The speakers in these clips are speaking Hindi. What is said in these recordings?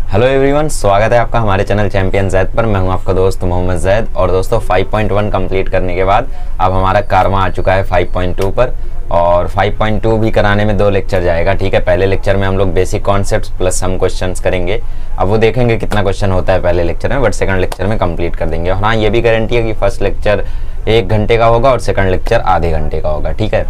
हेलो एवरीवन, स्वागत है आपका हमारे चैनल चैंपियन जैद पर। मैं हूं आपका दोस्त मोहम्मद जैद। और दोस्तों 5.1 कंप्लीट करने के बाद अब हमारा कारवा आ चुका है 5.2 पर। और 5.2 भी कराने में 2 लेक्चर जाएगा। ठीक है, पहले लेक्चर में हम लोग बेसिक कॉन्सेप्ट्स प्लस हम क्वेश्चंस करेंगे। अब वो देखेंगे कितना क्वेश्चन होता है पहले लेक्चर में, बट सेकंड लेक्चर में कंप्लीट कर देंगे। और हाँ, ये भी गारंटी है कि फर्स्ट लेक्चर 1 घंटे का होगा और सेकंड लेक्चर आधे घंटे का होगा। ठीक है,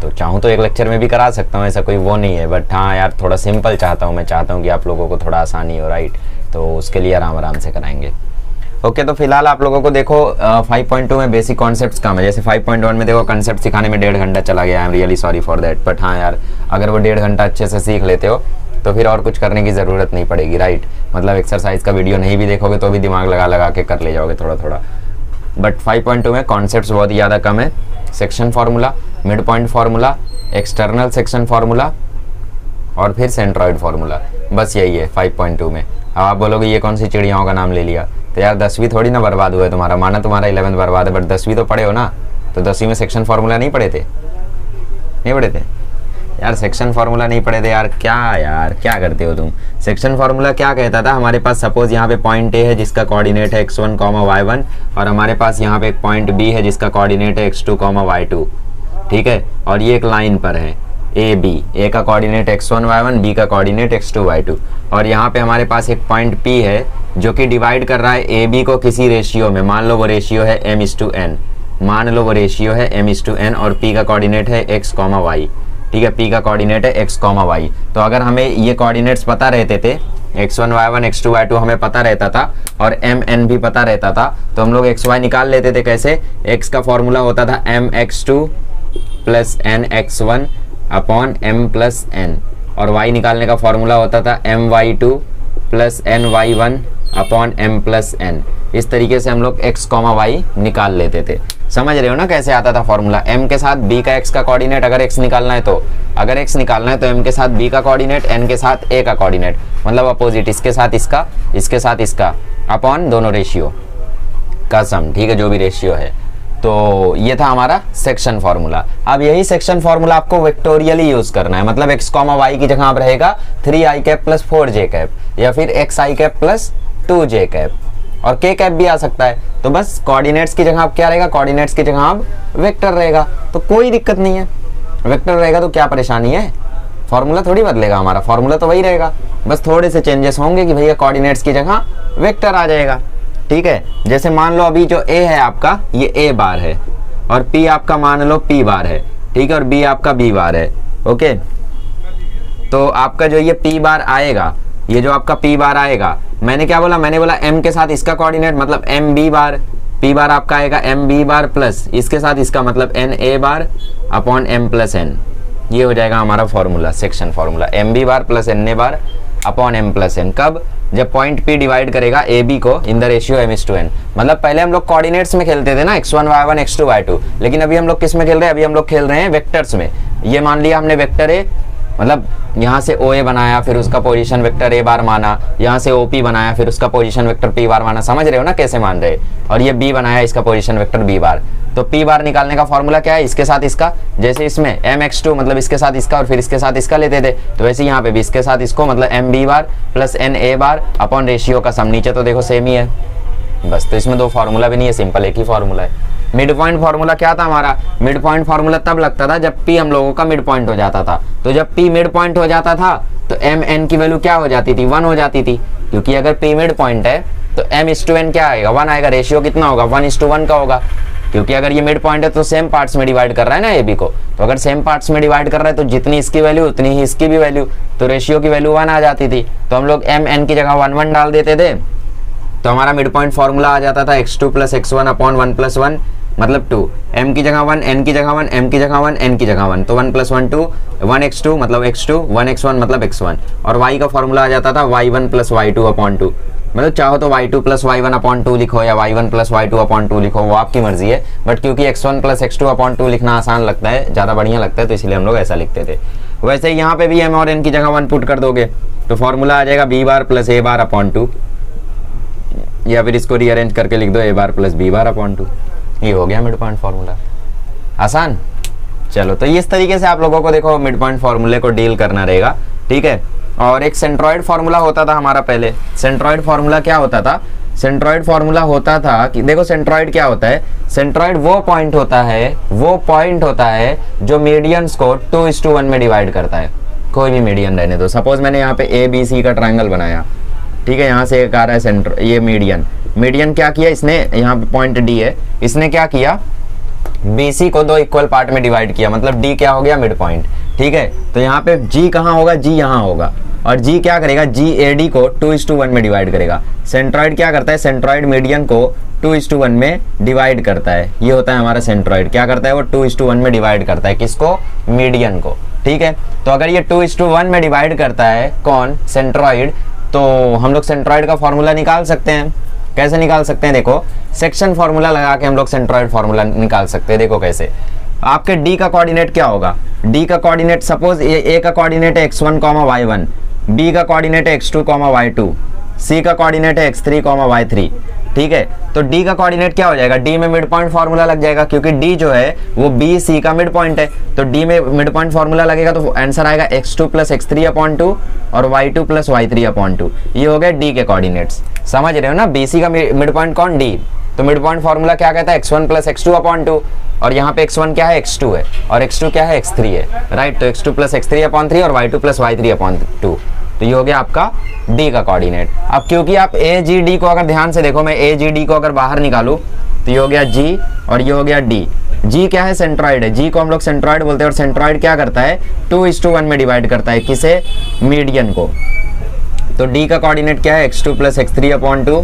तो चाहूँ तो 1 लेक्चर में भी करा सकता हूँ, ऐसा कोई वो नहीं है। बट हाँ यार, थोड़ा सिंपल चाहता हूँ। मैं चाहता हूँ कि आप लोगों को थोड़ा आसानी हो, राइट। तो उसके लिए आराम आराम से कराएंगे। ओके, तो फिलहाल आप लोगों को देखो 5.2 में बेसिक कॉन्सेप्ट्स काम है। जैसे 5.1 में देखो कंसेप्ट सिखाने में 1.5 घंटा चला गया। I am really sorry for that. But हाँ यार, अगर वो 1.5 घंटा अच्छे से सीख लेते हो तो फिर और कुछ करने की ज़रूरत नहीं पड़ेगी, राइट। मतलब एक्सरसाइज का वीडियो नहीं भी देखोगे तो भी दिमाग लगा लगा के कर ले जाओगे थोड़ा थोड़ा। बट 5.2 में कॉन्सेप्ट्स बहुत ही ज़्यादा कम है। Section formula, mid point formula, external section formula और फिर सेंट्रॉइड फार्मूला, बस यही है 5.2 में। अब आप बोलोगे ये कौन सी चिड़ियाओं का नाम ले लिया। तो यार 10वीं थोड़ी ना बर्बाद हुआ है तुम्हारा, माना तुम्हारा 11th बर्बाद है, बट 10वीं तो पढ़े हो ना। तो 10वीं में सेक्शन फार्मूला नहीं पढ़े थे? नहीं पढ़े थे यार, सेक्शन फार्मूला नहीं पढ़े थे यार। क्या करते हो तुम। सेक्शन फार्मूला क्या कहता था, हमारे पास सपोज यहाँ पे पॉइंट ए है जिसका कोऑर्डिनेट है x1, y1 और हमारे पास यहाँ पे एक पॉइंट बी है जिसका कोऑर्डिनेट है x2, y2। ठीक है, और ये एक लाइन पर है ए बी। ए का कोऑर्डिनेट x1, y1, बी का कोऑर्डिनेट x2, y2। और यहाँ पे हमारे पास एक पॉइंट P है जो कि डिवाइड कर रहा है ए बी को किसी रेशियो में। मान लो वो रेशियो है m/n, और P का कोऑर्डिनेट है x, y। ठीक है, P का कोऑर्डिनेट है x, y। तो अगर हमें ये कोऑर्डिनेट्स पता रहते थे, x1, y1, x2, y2 हमें पता रहता था और mn भी पता रहता था, तो हम लोग x, y निकाल लेते थे। कैसे? x का फॉर्मूला होता था mx2 plus nx1 upon m plus n, और y निकालने का फॉर्मूला होता था my2 plus ny1 upon m plus n। इस तरीके से हम लोग x, y निकाल लेते थे। समझ रहे हो ना कैसे आता था फॉर्मूला। m के साथ b का x का कोऑर्डिनेट अगर x निकालना है तो m के साथ b का कोऑर्डिनेट, n के साथ a का कोऑर्डिनेट, मतलब अपोजिट, इसके साथ इसका अपॉन दोनों रेशियो का सम। ठीक है, जो भी रेशियो है। तो ये था हमारा सेक्शन फार्मूला। अब यही सेक्शन फार्मूला आपको वेक्टोरियली यूज करना है। मतलब x, y की जगह अब रहेगा 3i cap plus 4j cap, या फिर xi cap plus 2j cap, और k कैप भी आ सकता है। तो बस कोऑर्डिनेट्स की जगह अब क्या रहेगा, कोऑर्डिनेट्स की जगह अब वेक्टर रहेगा। तो कोई दिक्कत नहीं है, वेक्टर रहेगा तो क्या परेशानी है। फॉर्मूला थोड़ी बदलेगा हमारा, फॉर्मूला तो वही रहेगा, बस थोड़े से चेंजेस होंगे कि भैया कोऑर्डिनेट्स की जगह वेक्टर आ जाएगा। ठीक है, जैसे मान लो अभी जो a है आपका, ये a बार है, और p आपका मान लो p बार है। ठीक है, और b आपका b बार है। ओके, तो आपका जो ये p बार आएगा, ये जो आपका p बार आएगा, मैंने क्या बोला, मैंने बोला m के साथ इसका कोऑर्डिनेट मतलब mb बार, p बार आपका आएगा mb बार प्लस इसके साथ इसका मतलब na bar upon m plus n। ये हो जाएगा हमारा formula, section formula, mb bar plus na bar upon m plus n। कब? जब पॉइंट P डिवाइड करेगा ए बी को इन द रेशियो m/n। मतलब पहले हम लोग कोऑर्डिनेट्स में खेलते थे ना, x1, y1, x2, y2, लेकिन अभी हम लोग किस में खेल रहे हैं, अभी हम लोग खेल रहे हैं वेक्टर्स में। ये मान लिया हमने वेक्टर ए, मतलब यहाँ से OA बनाया, फिर उसका पोजीशन वेक्टर A बार माना, यहाँ से OP बनाया, फिर उसका पोजीशन वेक्टर P बार माना। समझ रहे हो ना कैसे मान रहे। और ये B बनाया, इसका पोजीशन वेक्टर B बार। तो P बार निकालने का फॉर्मूला क्या है, इसके साथ इसका। जैसे इसमें mx2 मतलब इसके साथ इसका और फिर इसके साथ इसका लेते थे, तो वैसे यहाँ पे भी इसके साथ इसको, मतलब mb bar plus na bar upon ratio का सम। नीचे तो देखो सेम ही है बस, तो इसमें 2 फार्मूला भी नहीं है, सिंपल एक ही फार्मूला है। मिड पॉइंट फार्मूला क्या था हमारा, मिड पॉइंट फार्मूला तब लगता था जब P हम लोगों का मिड पॉइंट हो जाता था। तो जब P मिड पॉइंट हो जाता था तो mn की वैल्यू क्या हो जाती थी, 1 हो जाती थी। क्योंकि अगर P मिड पॉइंट है तो m/n क्या आएगा, 1 आएगा। रेशियो कितना होगा, 1:1 का होगा। क्योंकि अगर ये मिड पॉइंट है तो सेम पार्ट्स में डिवाइड कर रहा है ना AB को, तो अगर सेम पार्ट्स में डिवाइड कर रहा है तो जितनी इसकी वैल्यू उतनी ही इसकी भी वैल्यू, तो रेशियो की वैल्यू 1 आ जाती थी। तो हम लोग mn की जगह 1 डाल देते थे, तो हमारा मिड पॉइंट फार्मूला आ जाता था x2 plus x1 upon 1 plus 1 मतलब 2। m की जगह 1, n की जगह 1, m की जगह 1, n की जगह 1, तो 1 प्लस 1 2, 1x2 मतलब x2, 1x1 मतलब x1। और y का फॉर्मूला आ जाता था y1 प्लस y2 अपॉन 2। मतलब चाहो तो y2 प्लस y1 अपॉन 2 लिखो या y1 प्लस y2 अपॉन 2 लिखो, वो आपकी मर्जी है। बट क्योंकि x1 प्लस x2 अपॉन 2 लिखना आसान लगता है, ज़्यादा बढ़िया लगता है, तो इसलिए हम लोग ऐसा लिखते थे। वैसे ही यहाँ पे भी m और n की जगह 1 पुट कर दोगे तो फॉर्मूला आ जाएगा b bar plus a bar upon 2, या फिर इसको रीअरेंज करके लिख दो a bar plus b bar upon 2। ये हो गया मिड पॉइंट फार्मूला, आसान। चलो, तो इस तरीके से आप लोगों को देखो मिड पॉइंट फार्मूले को डील करना रहेगा। ठीक है, और एक सेंट्रॉइड फार्मूला होता था हमारा पहले। सेंट्रॉइड फार्मूला क्या होता था? सेंट्रॉइड फार्मूला होता था कि देखो सेंट्रॉइड क्या होता है, सेंट्रॉइड वो पॉइंट होता है जो मीडियंस को 2:1 में डिवाइड करता है। कोई भी मीडियन रहने दो, सपोज मैंने यहाँ पे ए बी सी का ट्रायंगल बनाया, ठीक है, यहाँ से एक आ रहा है सेंटर, ये मीडियन क्या किया इसने, यहाँ पे पॉइंट डी है, इसने क्या किया, BC को 2 इक्वल पार्ट में डिवाइड किया, मतलब D क्या हो गया, मिड पॉइंट। ठीक है, तो यहाँ पे G कहाँ होगा, G यहाँ होगा, और G क्या करेगा, GAD को 2:1 में डिवाइड करेगा। सेंट्रॉइड क्या करता है, सेंट्रॉइड मीडियन को 2:1 में डिवाइड करता है। ये होता है हमारा सेंट्रॉइड, क्या करता है वो 2:1 में डिवाइड करता है, किसको, मीडियन को। ठीक है, तो अगर ये 2:1 में डिवाइड करता है कौन, सेंट्रॉइड, तो हम लोग सेंट्रॉइड का फॉर्मूला निकाल सकते हैं। कैसे निकाल सकते हैं, देखो सेक्शन फॉर्मूला लगा के हम लोग सेंट्रॉइड फॉर्मूला निकाल सकते हैं। देखो कैसे, आपके D का कोऑर्डिनेट क्या होगा, D का कोऑर्डिनेट सपोज A का कोऑर्डिनेट है x1, y1, B का कोऑर्डिनेट है x2, y2, C का कोऑर्डिनेट है x3, y3। ठीक है, तो D का कोऑर्डिनेट क्या हो जाएगा, D में मिड पॉइंट फार्मूला लग जाएगा, क्योंकि D जो है वो BC का मिड पॉइंट है, तो D में मिड पॉइंट फार्मूला लगेगा, तो आंसर आएगा x2 + x3/2 और y2 + y3/2। ये हो गए D के कोऑर्डिनेट्स। समझ रहे हो ना, BC का मिड पॉइंट कौन, D, तो मिड पॉइंट फार्मूला क्या कहता है, x1 + x2/2, और यहाँ पे x1 क्या है, x2 है, और x2 क्या है, x3 है, राइट। तो x2 + x3/3 और y2 + y3/2, तो ये हो गया आपका D का कोऑर्डिनेट। अब क्योंकि आप AGD को अगर ध्यान से देखो, मैं AGD को अगर बाहर निकालूं तो ये हो गया G और ये हो गया D। G क्या है, सेंट्रॉइड है, G को हम लोग सेंट्रॉइड बोलते हैं, और सेंट्रॉइड क्या करता है, 2:1 में डिवाइड करता है, किसे, मीडियन को। तो D का कोऑर्डिनेट क्या है, x2 + x3/2,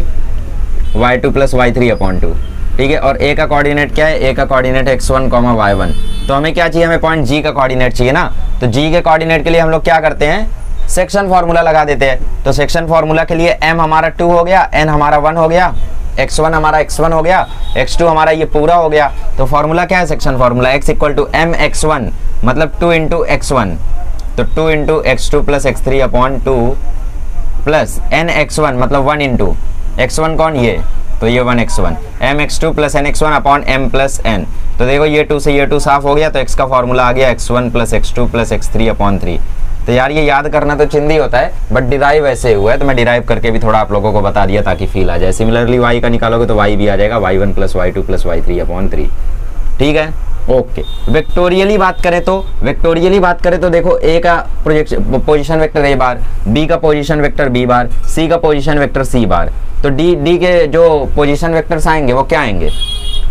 y2 + y3/2। ठीक है, और A का कोऑर्डिनेट क्या है, A का कोऑर्डिनेट x1, y1। तो हमें क्या चाहिए, हमें पॉइंट G का कोऑर्डिनेट चाहिए ना, तो G के कोऑर्डिनेट के लिए हम लोग क्या करते हैं, सेक्शन फार्मूला लगा देते हैं। तो सेक्शन फार्मूला के लिए m हमारा 2 हो गया, n हमारा 1 हो गया, x1 हमारा x1 हो गया, x2 हमारा ये पूरा हो गया। तो फार्मूला क्या है, सेक्शन फार्मूला, x = mx1 मतलब 2 × x1, तो 2 × x2 + x3/2 प्लस nx1 मतलब 1 × x1 कौन, ये, तो ये 1x1, mx2 + nx1 m + n। तो देखो ये 2 से ये 2 साफ हो गया, तो x का फार्मूला आ गया x1 + x2 + x3/3। तो यार ये याद करना तो चिंदी होता है, बट डिराइव ऐसे हुआ है, तो मैं डिराइव करके भी थोड़ा आप लोगों को बता दिया ताकि फील आ जाए। सिमिलरली y का निकालोगे तो y भी आ जाएगा, y1 + y2 + y3/3। ठीक है, ओके। वेक्टोरियली बात करें तो देखो A का position vector A bar, B का पोजीशन वेक्टर B बार, C का पोजीशन वेक्टर C बार। तो D के जो पोजीशन वेक्टर्स आएंगे वो क्या आएंगे,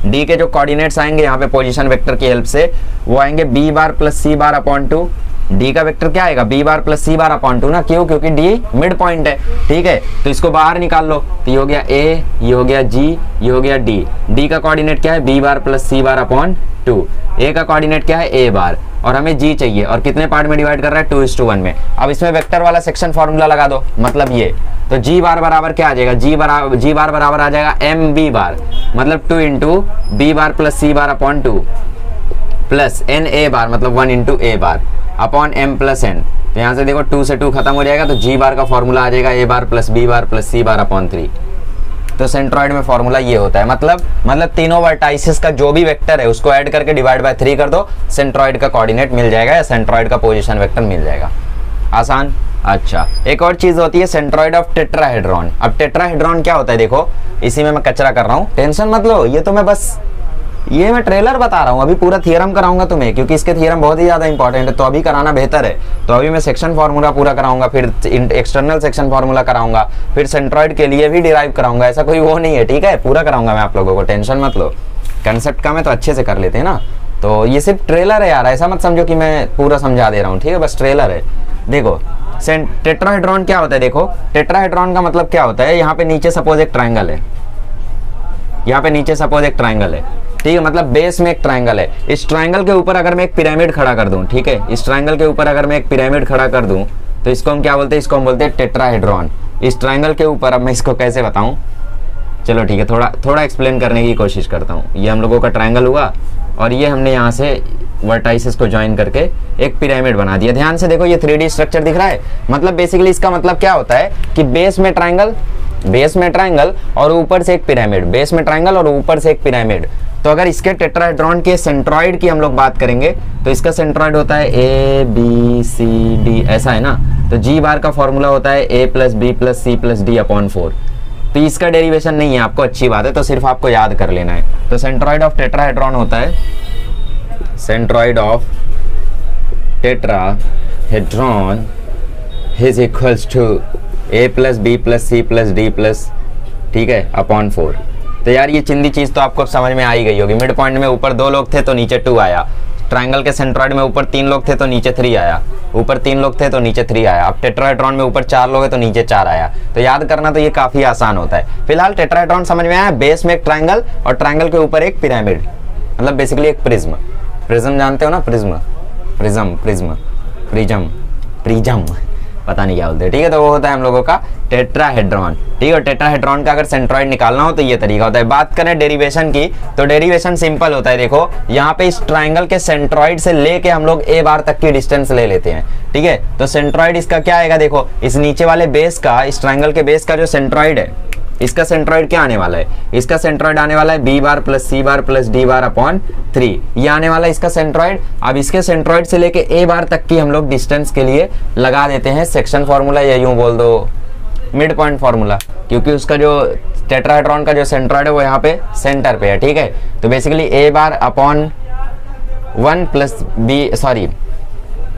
D के जो कोऑर्डिनेट्स आएंगे यहाँ पे पोजीशन वेक्टर की हेल्प से, वो आएंगे B बार + C बार/2। D का वेक्टर क्या आएगा, B बार + C बार/2 ना, क्यों, क्योंकि D मिड पॉइंट है। ठीक है, तो इसको बाहर निकाल लो, तो ये हो गया A, ये हो गया G, ये हो गया D। D का कोऑर्डिनेट क्या है, B बार + C बार/2। A का कोऑर्डिनेट क्या है, A बार, और हमें G चाहिए, और कितने पार्ट में डिवाइड कर रहा है, 2:1 में। अब इसमें वेक्टर वाला सेक्शन फार्मूला लगा दो, मतलब ये, तो G बार बराबर क्या आ जाएगा, G बार बराबर आ जाएगा MB बार, मतलब 2 × B बार + C बार/2 प्लस NA बार, मतलब 1 × A bar upon M + N। तो यहाँ से देखो 2 से 2 खत्म हो जाएगा, तो G बार का फॉर्मूला आ जाएगा A bar + B bar + C बार/3। तो सेंट्रॉइड में फॉर्मूला ये होता है, मतलब तीनों वर्टाइसिस का जो भी वेक्टर है उसको ऐड करके डिवाइड बाय 3 कर दो, सेंट्रॉइड का कोऑर्डिनेट मिल जाएगा या सेंट्रॉइड का पोजीशन वेक्टर मिल जाएगा। आसान। अच्छा, एक और चीज होती है सेंट्रॉइड ऑफ टेट्राहेड्रॉन। अब टेट्राहेड्रॉन क्या होता है, देखो इसी में मैं कचरा कर रहा हूँ, टेंशन मत लो, ये मैं ट्रेलर बता रहा हूँ, अभी पूरा थियरम कराऊंगा तुम्हें, क्योंकि इसके थियरम बहुत ही ज्यादा इंपॉर्टेंट है, तो अभी कराना बेहतर है। तो अभी मैं सेक्शन फार्मूला पूरा कराऊंगा, फिर एक्सटर्नल सेक्शन फार्मूला कराऊंगा, फिर सेंट्रॉइड के लिए भी डिराइव कराऊंगा, ऐसा कोई वो नहीं है। ठीक है, पूरा कराऊंगा मैं आप लोगों को, टेंशन मत लो। कंसेप्ट का मैं तो अच्छे से कर लेते हैं ना, तो ये सिर्फ ट्रेलर है यार, ऐसा मत समझो कि मैं पूरा समझा दे रहा हूँ। ठीक है, बस ट्रेलर है। देखो टेट्राहेड्रॉन क्या होता है, देखो टेट्राहेड्रॉन का मतलब क्या होता है, यहाँ पे नीचे सपोज एक ट्राइंगल है, यहाँ पे नीचे सपोज एक ट्राइंगल है, ठीक है, मतलब बेस में एक ट्राइंगल है। इस ट्राइंगल के ऊपर अगर मैं एक पिरामिड खड़ा कर दूं, ठीक है, इस ट्राइंगल के ऊपर अगर मैं एक पिरामिड खड़ा कर दूं, तो इसको हम क्या बोलते हैं, इसको हम बोलते हैं टेट्राहेड्रॉन। इस ट्राइंगल के ऊपर, अब मैं इसको कैसे बताऊं, चलो ठीक है, थोड़ा एक्सप्लेन करने की कोशिश करता हूँ। ये हम लोगों का ट्राइंगल हुआ, और ये हमने यहाँ से वर्टाइसिस को ज्वाइन करके एक पिरामिड बना दिया। ध्यान से देखो, ये 3D स्ट्रक्चर दिख रहा है, मतलब बेसिकली इसका मतलब क्या होता है कि बेस में ट्राइंगल और ऊपर से एक पिरामिड, बेस में ट्राइंगल और ऊपर से एक पिरामिड, तो अगर इसके टेट्राहेड्रॉन के सेंट्रॉइड की हम लोग बात करेंगे तो इसका सेंट्रॉइड होता है ए बी सी डी, ऐसा है ना। तो जी बार का फॉर्मूला होता है A plus B plus C plus D upon 4। तो इसका डेरिवेशन नहीं है आपको, अच्छी बात है, तो सिर्फ आपको याद कर लेना है। तो सेंट्रॉइड ऑफ टेट्राहेड्रॉन होता है, centroid of tetrahedron is equals to A plus B plus C plus D plus, ठीक है, अपॉन 4। तो यार ये चिंदी चीज तो आपको समझ में आ ही गई होगी। मिड पॉइंट में ऊपर 2 लोग थे तो नीचे 2 आया, ट्रायंगल के सेंट्रॉइड में ऊपर 3 लोग थे तो नीचे 3 आया, ऊपर 3 लोग थे तो नीचे 3 आया। अब टेट्राहेड्रॉन में ऊपर 4 लोग हैं तो नीचे 4 आया। तो याद करना तो ये काफी आसान होता है। फिलहाल टेट्राहेड्रॉन समझ में आया, बेस में एक ट्रायंगल और ट्रायंगल के ऊपर एक पिरामिड, मतलब बेसिकली एक प्रिज्म। प्रिज्म जानते हो ना, prism prism prism prism prism पता नहीं क्या बोलते हैं, ठीक है। तो वो होता है हम लोगों का टेट्राहेड्रॉन, ठीक है। टेट्राहेड्रॉन का अगर सेंट्रॉइड निकालना हो तो ये तरीका होता है। बात करें डेरिवेशन की तो डेरिवेशन सिंपल होता है। देखो यहाँ पे इस ट्रायंगल के सेंट्रॉइड से लेके हम लोग ए बार तक की डिस्टेंस ले लेते हैं, ठीक है। तो सेंट्रॉइड इसका क्या आएगा, देखो इस नीचे वाले बेस का, इस ट्रायंगल के बेस का जो सेंट्रॉइड है, इसका सेंट्रॉइड क्या आने वाला है, इसका सेंट्रॉइड आने वाला है B bar plus C bar plus D bar upon 3, ये आने वाला है इसका सेंट्रॉइड। अब इसके सेंट्रॉइड से लेके ए बार तक की हम लोग डिस्टेंस के लिए लगा देते हैं सेक्शन फार्मूला, या यूं बोल दो मिड पॉइंट फार्मूला, क्योंकि उसका जो टेट्राहेड्रॉन का जो सेंट्रॉइड है वो यहाँ पे सेंटर पे है, ठीक है। तो basically A bar upon 1 plus B, sorry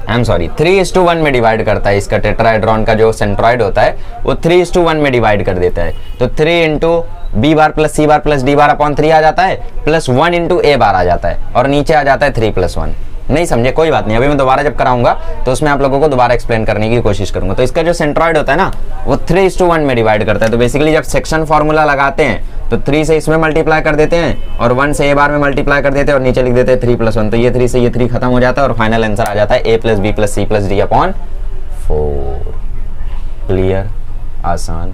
3:1 में डिवाइड करता है। इसका टेट्राहेड्रॉन का जो सेंट्रॉइड होता है वो 3:1 में डिवाइड कर देता है। तो 3 into B bar plus C bar plus D bar upon 3 आ जाता है, प्लस 1 इंटू ए बार आ जाता है, और नीचे आ जाता है 3 + 1। नहीं समझे, कोई बात नहीं, अभी मैं दोबारा जब कराऊंगा तो उसमें आप लोगों को दोबारा एक्सप्लेन करने की कोशिश करूंगा। तो इसका जो सेंट्रॉइड होता है ना वो 3:1 में डिवाइड करता है। तो बेसिकली जब सेक्शन फार्मूला लगाते हैं तो 3 से इसमें मल्टीप्लाई कर देते हैं और 1 से ए बार में मल्टीप्लाई कर देते हैं और नीचे लिख देते हैं 3 + 1। तो ये 3 से ये 3 खत्म हो जाता है और फाइनल आंसर आ जाता है A plus B plus C plus D upon 4। Clear, आसान,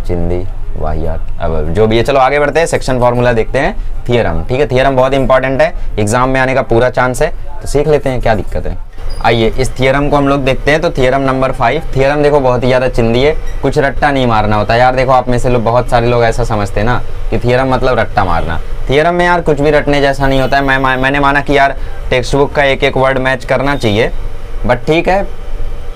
चिंदी, वाहियात। अब जो भी है, चलो आगे बढ़ते हैं, सेक्शन फार्मूला देखते हैं, थियरम, ठीक है। थियरम बहुत इंपॉर्टेंट है, एग्जाम में आने का पूरा चांस है, तो सीख लेते हैं, क्या दिक्कत है। आइए इस थियरम को हम लोग देखते हैं। तो थियरम नंबर 5, थियरम देखो बहुत ही ज़्यादा चिंदी है, कुछ रट्टा नहीं मारना होता यार। देखो आप में से लोग, बहुत सारे लोग ऐसा समझते हैं ना कि थियरम मतलब रट्टा मारना। थियरम में यार कुछ भी रटने जैसा नहीं होता है। मैंने माना कि यार टेक्स्ट बुक का एक एक वर्ड मैच करना चाहिए, बट ठीक है,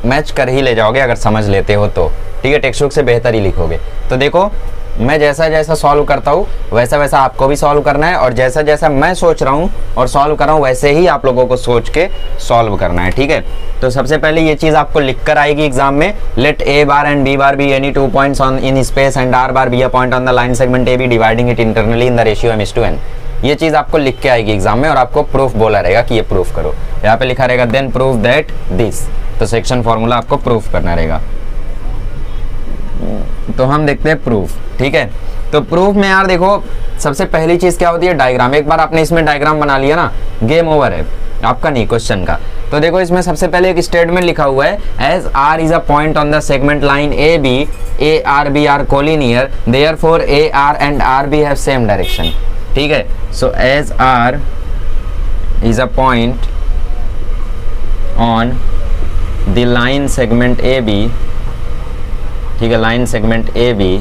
मैच कर ही ले जाओगे अगर समझ लेते हो तो, ठीक है। टेक्स्ट बुक से बेहतर ही लिखोगे। तो देखो मैं जैसा जैसा सॉल्व करता हूँ वैसा वैसा आपको भी सॉल्व करना है, और जैसा जैसा मैं सोच रहा हूँ और सॉल्व कर रहा हूँ वैसे ही आप लोगों को सोच के सॉल्व करना है, ठीक है। तो सबसे पहले ये चीज़ आपको लिख कर आएगी एग्जाम में, let A bar and B bar be any 2 points on in space and R bar be a point on the line segment A B dividing it internally in the ratio m/n। ये चीज़ आपको लिख के आएगी एग्जाम में और आपको प्रूफ बोला रहेगा कि ये प्रूफ करो। यहाँ पे लिखा रहेगा देन प्रूफ दैट दिस, तो सेक्शन फॉर्मूला आपको प्रूफ करना रहेगा। तो हम देखते हैं प्रूफ, ठीक है। तो प्रूफ में यार देखो सबसे पहली चीज क्या होती है, डायग्राम। एक बार आपने इसमें डायग्राम बना लिया ना, गेम ओवर है आपका, नहीं क्वेश्चन का। तो देखो इसमें सबसे पहले एक स्टेटमेंट लिखा हुआ है, as R is a point on the segment line A B, A R B R collinear, therefore A R and R B have same direction, ठीक है। सो as R is a point on the line segment A B, ठीक है, लाइन सेगमेंट ए बी,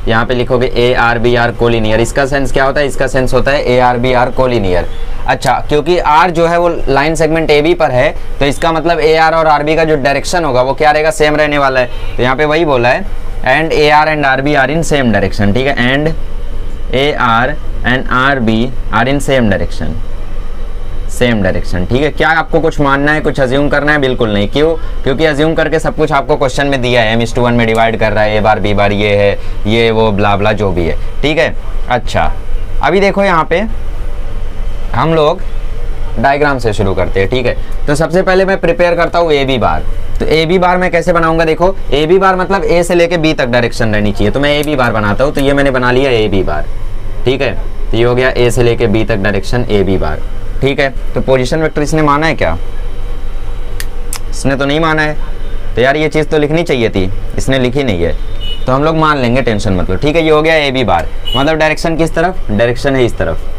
यहाँ पे लिखोगे A R B R collinear. इसका सेंस क्या होता है, इसका सेंस होता है A R B R collinear. अच्छा, क्योंकि आर जो है वो लाइन सेगमेंट ए बी पर है, तो इसका मतलब ए आर और आर बी का जो डायरेक्शन होगा वो क्या रहेगा, सेम रहने वाला है। तो यहाँ पे वही बोला है, and A R and R B are in same direction, ठीक है। And A R and R B are in same direction, same direction, ठीक है। क्या आपको कुछ मानना है, कुछ अज्यूम करना है? बिल्कुल नहीं। क्यों? क्योंकि अज्यूम करके सब कुछ आपको क्वेश्चन में दिया है, m/1 में डिवाइड कर रहा है, ए बार बी बार ये है, ये वो ब्ला ब्ला जो भी है, ठीक है। अच्छा, अभी देखो यहाँ पे हम लोग डायग्राम से शुरू करते हैं, ठीक है। तो सबसे पहले मैं प्रिपेयर करता हूँ ए बी बार। तो ए बी बार मैं कैसे बनाऊंगा, देखो ए बी बार मतलब ए से लेके बी तक डायरेक्शन रहनी चाहिए, तो मैं ए बी बार बनाता हूँ। तो ये मैंने बना लिया ए बी बार, ठीक है। तो ये हो गया ए से लेके बी तक डायरेक्शन ए बी बार, ठीक है। तो पोजीशन वेक्टर इसने माना है क्या? इसने तो नहीं माना है। तो यार ये चीज़ तो लिखनी चाहिए थी, इसने लिखी नहीं है, तो हम लोग मान लेंगे, टेंशन मतलब, ठीक है। ये हो गया ए बी बार, मतलब डायरेक्शन किस तरफ, डायरेक्शन है इस तरफ,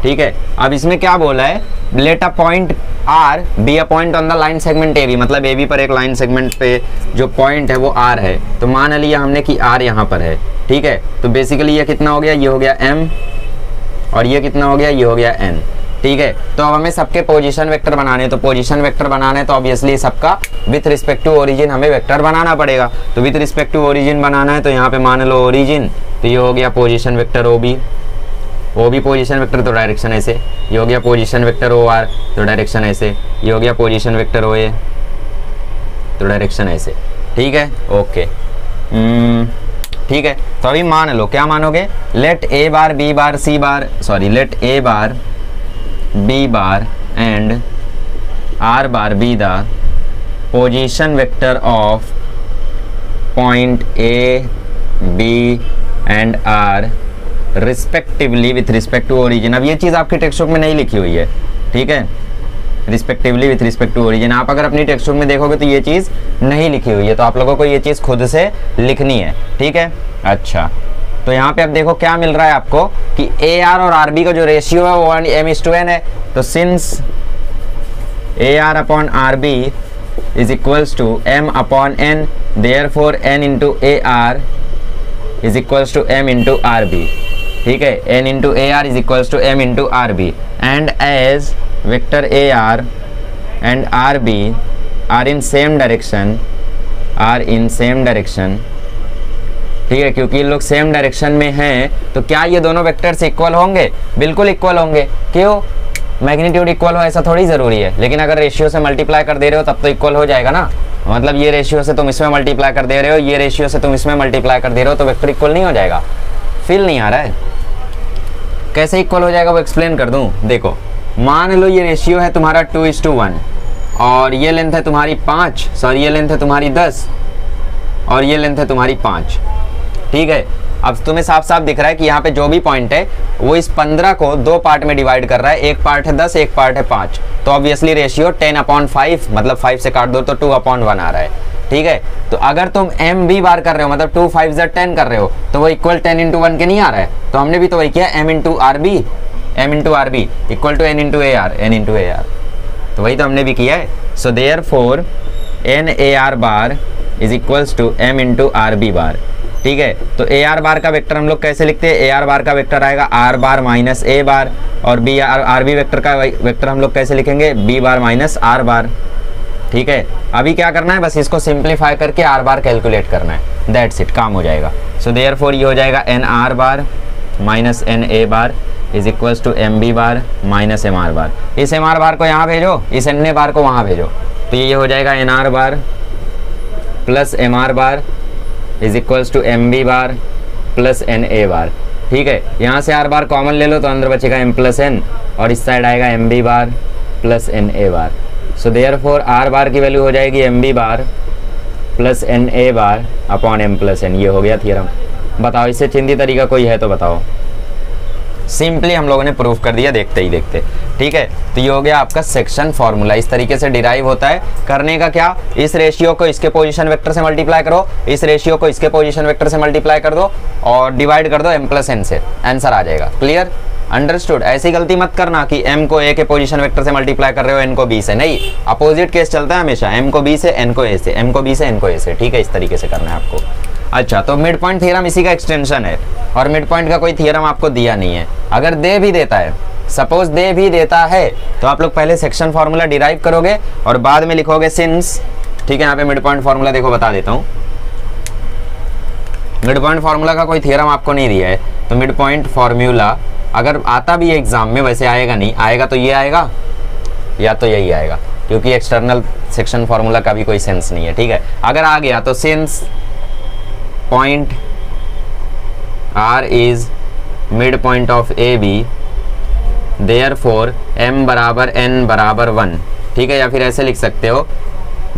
ठीक है। अब इसमें क्या बोला है, let a point R be a point on the line segment A B, मतलब ए बी पर एक लाइन सेगमेंट पे जो पॉइंट है वो आर है। तो मान लिया हमने कि आर यहाँ पर है, ठीक है। तो बेसिकली ये कितना हो गया, ये हो गया m और ये कितना हो गया, ये हो गया n। ठीक है, तो अब हमें सबके पोजीशन वेक्टर बनाने हैं। तो पोजीशन वेक्टर बनाना है तो ऑब्वियसली सबका विथ रिस्पेक्ट टू ओरिजिन हमें वेक्टर बनाना पड़ेगा। तो विथ रिस्पेक्ट टू ओरिजिन बनाना है तो यहाँ पे मान लो ओरिजिन, तो ये हो गया position vector O B position vector, तो डायरेक्शन ऐसे। ये हो गया पोजीशन वेक्टर ओ आर, तो डायरेक्शन ऐसे। ये हो गया पोजीशन वेक्टर ओ ए, तो डायरेक्शन ऐसे। ठीक है, ओके। ठीक है, तो अभी मान लो, क्या मानोगे, let A bar B bar C bar, sorry let A bar B bar and R bar be the position vector of point A B and R respectively with respect to origin. अब ये चीज़ आपकी टेक्स्ट बुक में नहीं लिखी हुई है, ठीक है, respectively with respect to origin. आप अगर अपनी टेक्स्ट बुक में देखोगे तो ये चीज़ नहीं लिखी हुई है, तो आप लोगों को ये चीज़ खुद से लिखनी है। ठीक है, अच्छा, तो यहाँ पे अब देखो क्या मिल रहा है आपको कि ए आर और आर बी का जो रेशियो है वो m/n है। तो since A R upon R B is equals to m/n, therefore n into A R is equals to m into R B. ठीक है, n into A R is equals to m into R B and as vector A R and R B are in same direction, ठीक है, क्योंकि ये लोग सेम डायरेक्शन में हैं तो क्या ये दोनों वेक्टर्स इक्वल होंगे? बिल्कुल इक्वल होंगे। क्यों? मैग्नीट्यूड इक्वल हो ऐसा थोड़ी ज़रूरी है, लेकिन अगर रेशियो से मल्टीप्लाई कर दे रहे हो तब तो इक्वल हो जाएगा ना। मतलब ये रेशियो से तुम इसमें मल्टीप्लाई कर दे रहे हो, ये रेशियो से तुम इसमें मल्टीप्लाई कर दे रहे हो, तो वेक्टर इक्वल नहीं हो जाएगा? फील नहीं आ रहा है? कैसे इक्वल हो जाएगा वो एक्सप्लेन कर दूं। देखो, मान लो ये रेशियो है तुम्हारा 2:1 और ये लेंथ है तुम्हारी 5, सॉरी ये लेंथ है तुम्हारी 10 और ये लेंथ है तुम्हारी 5। ठीक है, अब तुम्हें साफ साफ दिख रहा है कि यहाँ पे जो भी पॉइंट है वो इस 15 को 2 पार्ट में डिवाइड कर रहा है। एक पार्ट है 10, एक पार्ट है 5। तो ऑब्वियसली रेशियो 10/5, मतलब 5 से काट दो तो 2/1 आ रहा है। ठीक है, तो अगर तुम m b बार कर रहे हो, मतलब 2 5 10 कर रहे हो, तो वो इक्वल 10 × 1 के नहीं आ रहा है। तो हमने भी तो वही किया, m × r b equal to n × a r, तो वही तो हमने भी किया है। So therefore n a r bar is equals to m × r b bar. ठीक है, तो ए आर बार का वेक्टर हम लोग कैसे लिखते हैं? ए आर बार का वेक्टर आएगा are bar minus A bar, और बी आर बी वेक्टर का वेक्टर हम लोग कैसे लिखेंगे? B bar minus R bar. ठीक है, अभी क्या करना है, बस इसको सिंप्लीफाई करके आर बार कैलकुलेट करना है, दैट्स इट, काम हो जाएगा। सो देयरफॉर ये हो जाएगा N R bar minus N A bar is equals to M B bar minus M R bar. इस एम आर बार को यहाँ भेजो, इस एन ए बार को वहाँ भेजो, तो ये हो जाएगा N R bar plus M R bar is equals to M B bar plus N A bar. ठीक है, यहाँ से आर बार कॉमन ले लो तो अंदर बचेगा एम प्लस एन, और इस साइड आएगा M B bar plus N A bar. So therefore R bar की वैल्यू हो जाएगी M B bar plus N A bar upon M plus N. ये हो गया थ्योरम। बताओ इससे चिंती तरीका कोई है तो बताओ। सिंपली हम लोगों ने प्रूफ कर दिया देखते ही देखते। ठीक है, तो ये हो गया आपका सेक्शन फॉर्मूला। इस तरीके से डिराइव होता है। करने का क्या, इस रेशियो को इसके पोजीशन वेक्टर से मल्टीप्लाई करो, इस रेशियो को इसके पोजीशन वेक्टर से मल्टीप्लाई कर दो और डिवाइड कर दो m प्लस n से, आंसर आ जाएगा। Clear, understood? ऐसी गलती मत करना कि m को a के पोजीशन वेक्टर से मल्टीप्लाई कर रहे हो n को b से, नहीं, अपोजिट केस चलता है हमेशा, m को b से n को a से, m को b से n को a से। ठीक है, इस तरीके से करना है आपको। अच्छा, तो मिड पॉइंट थ्योरम इसी का एक्सटेंशन है, और मिड पॉइंट का कोई थ्योरम आपको दिया नहीं है। अगर दे भी देता है, सपोज दे भी देता है, तो आप लोग पहले सेक्शन फार्मूला डिराइव करोगे और बाद में लिखोगे सिंस। ठीक है, यहाँ पे मिड पॉइंट फार्मूला देखो, बता देता हूँ। मिड पॉइंट फार्मूला का कोई थ्योरम आपको नहीं दिया है, तो मिड पॉइंट फार्मूला अगर आता भी है एग्जाम में, वैसे आएगा नहीं, आएगा तो ये आएगा या तो यही आएगा, क्योंकि एक्सटर्नल सेक्शन फार्मूला का भी कोई सेंस नहीं है। ठीक है, अगर आ गया तो since point R is mid point of AB, therefore M बराबर N बराबर 1। ठीक है, या फिर ऐसे लिख सकते हो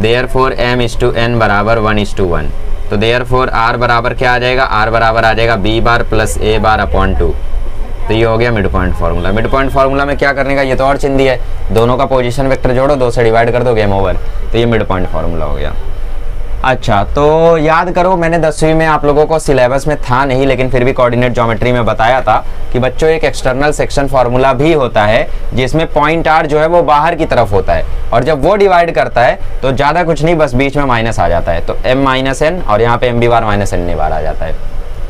therefore M is to N बराबर 1:1। तो therefore R बराबर क्या आ जाएगा? R बराबर आ जाएगा B bar plus A bar upon 2। तो ये हो गया mid point formula. Mid point formula में क्या करने का, ये तो और चिंदी है, दोनों का पोजीशन वेक्टर जोड़ो, 2 से डिवाइड कर दो, गेम ओवर। तो ये मिड पॉइंट फार्मूला हो गया। अच्छा, तो याद करो, मैंने 10वीं में आप लोगों को सिलेबस में था नहीं, लेकिन फिर भी कोऑर्डिनेट ज्योमेट्री में बताया था कि बच्चों एक एक्सटर्नल सेक्शन फार्मूला भी होता है जिसमें पॉइंट R जो है वो बाहर की तरफ होता है, और जब वो डिवाइड करता है तो ज़्यादा कुछ नहीं, बस बीच में माइनस आ जाता है, तो m माइनस n, और यहाँ पे m b बार माइनस n बार आ जाता है।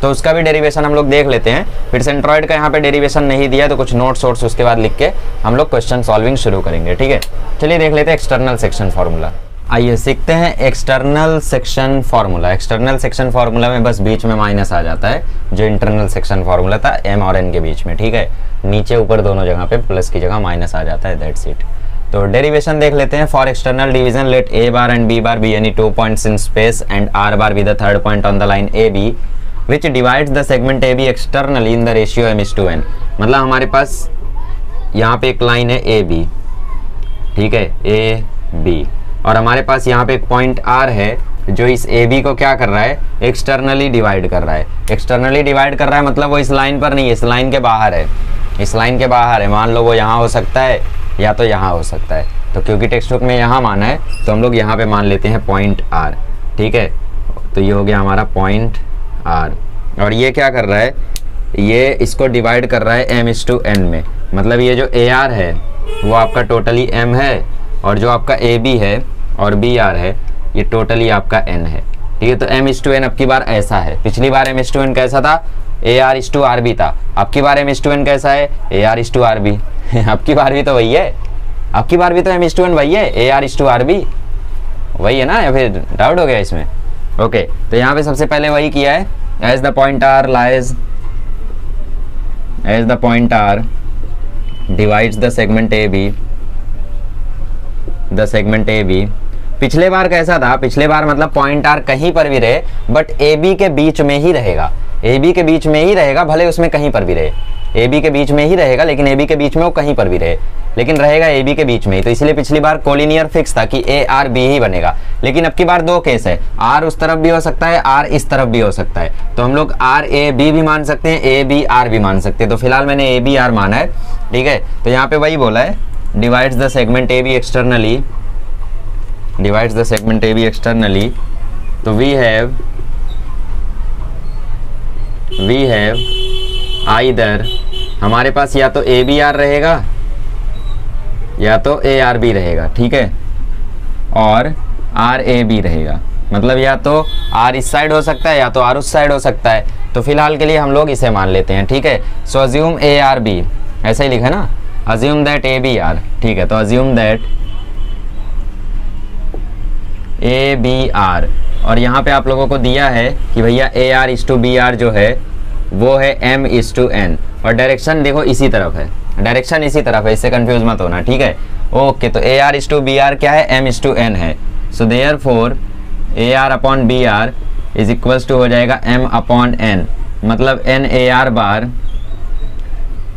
तो उसका भी डेरिवेशन हम लोग देख लेते हैं। फिर सेंट्रॉइड का यहाँ पे डेरिवेशन नहीं दिया तो कुछ नोट्स वोट्स उसके बाद लिख के हम लोग क्वेश्चन सॉल्विंग शुरू करेंगे, ठीक है। चलिए देख लेते हैं एक्सटर्नल सेक्शन फार्मूला। आइए सीखते हैं external section formula. External section formula में बस बीच में माइनस आ जाता है, जो इंटरनल सेक्शन फार्मूला था m और n के बीच में, ठीक है। नीचे ऊपर दोनों जगह पे प्लस की जगह माइनस आ जाता है, दैट्स इट। तो डेरिवेशन देख लेते हैं। For external division let a bar and b bar be any 2 points in space and r bar be the third point on the line AB which divides the segment AB externally in the ratio m:n। मतलब हमारे पास यहाँ पे एक लाइन है AB, ठीक है, AB, और हमारे पास यहाँ पे एक पॉइंट R है जो इस AB को क्या कर रहा है, एक्सटर्नली डिवाइड कर रहा है। एक्सटर्नली डिवाइड कर रहा है मतलब वो इस लाइन पर नहीं है, इस लाइन के बाहर है, इस लाइन के बाहर है। मान लो वो यहाँ हो सकता है या तो यहाँ हो सकता है, तो क्योंकि टेक्स्ट बुक में यहाँ माना है तो हम लोग यहाँ पे मान लेते हैं पॉइंट R, ठीक है। तो ये हो गया हमारा पॉइंट R, और ये क्या कर रहा है, ये इसको डिवाइड कर रहा है m:n में। मतलब ये जो AR है वो आपका टोटली m है, और जो आपका AB है और BR है ये टोटली आपका n है, ठीक है। तो m:n अब की बार ऐसा है, पिछली बार m:n कैसा था, AR:RB था। अब की बार m:n कैसा है, AR:RB। अब की बार भी तो वही है, अब की बार भी तो m:n वही है, AR:RB वही है ना, या फिर डाउट हो गया इसमें? ओके, तो यहाँ पे सबसे पहले वही किया है, as the point R lies, as the point R divides the segment AB, the segment AB। पिछले बार कैसा था, पिछले बार मतलब पॉइंट R कहीं पर भी रहे बट AB के बीच में ही रहेगा, AB के बीच में ही रहेगा, भले उसमें कहीं पर भी रहे, AB के बीच में ही रहेगा, लेकिन AB के बीच में वो कहीं पर भी रहे, लेकिन रहेगा AB के बीच में ही। तो इसलिए पिछली बार कोलिनियर फिक्स था कि ARB ही बनेगा। लेकिन अब की बार दो केस है, R उस तरफ भी हो सकता है, R इस तरफ भी हो सकता है, तो हम लोग RAB भी मान सकते हैं, ABR भी मान सकते हैं। तो फिलहाल मैंने ABR माना है, ठीक है। तो यहाँ पे वही बोला है, divides the segment AB externally, divides the segment AB externally। तो we have either, हमारे पास या तो ABR रहेगा या तो ARB रहेगा, ठीक है, और RAB रहेगा। मतलब या तो R इस साइड हो सकता है या तो R उस साइड हो सकता है। तो फिलहाल के लिए हम लोग इसे मान लेते हैं, ठीक है। सो अज्यूम ARB, ऐसा ही लिखा है ना, अज्यूम दैट ABR, ठीक है। तो अज्यूम दैट ABR, और यहाँ पे आप लोगों को दिया है कि भैया AR:BR जो है वो है m:n, और डायरेक्शन देखो इसी तरफ है, डायरेक्शन इसी तरफ है, इससे कंफ्यूज मत होना, ठीक है। ओके, तो AR:BR क्या है, m:n है। So therefore AR/BR is equals to हो जाएगा m/n, मतलब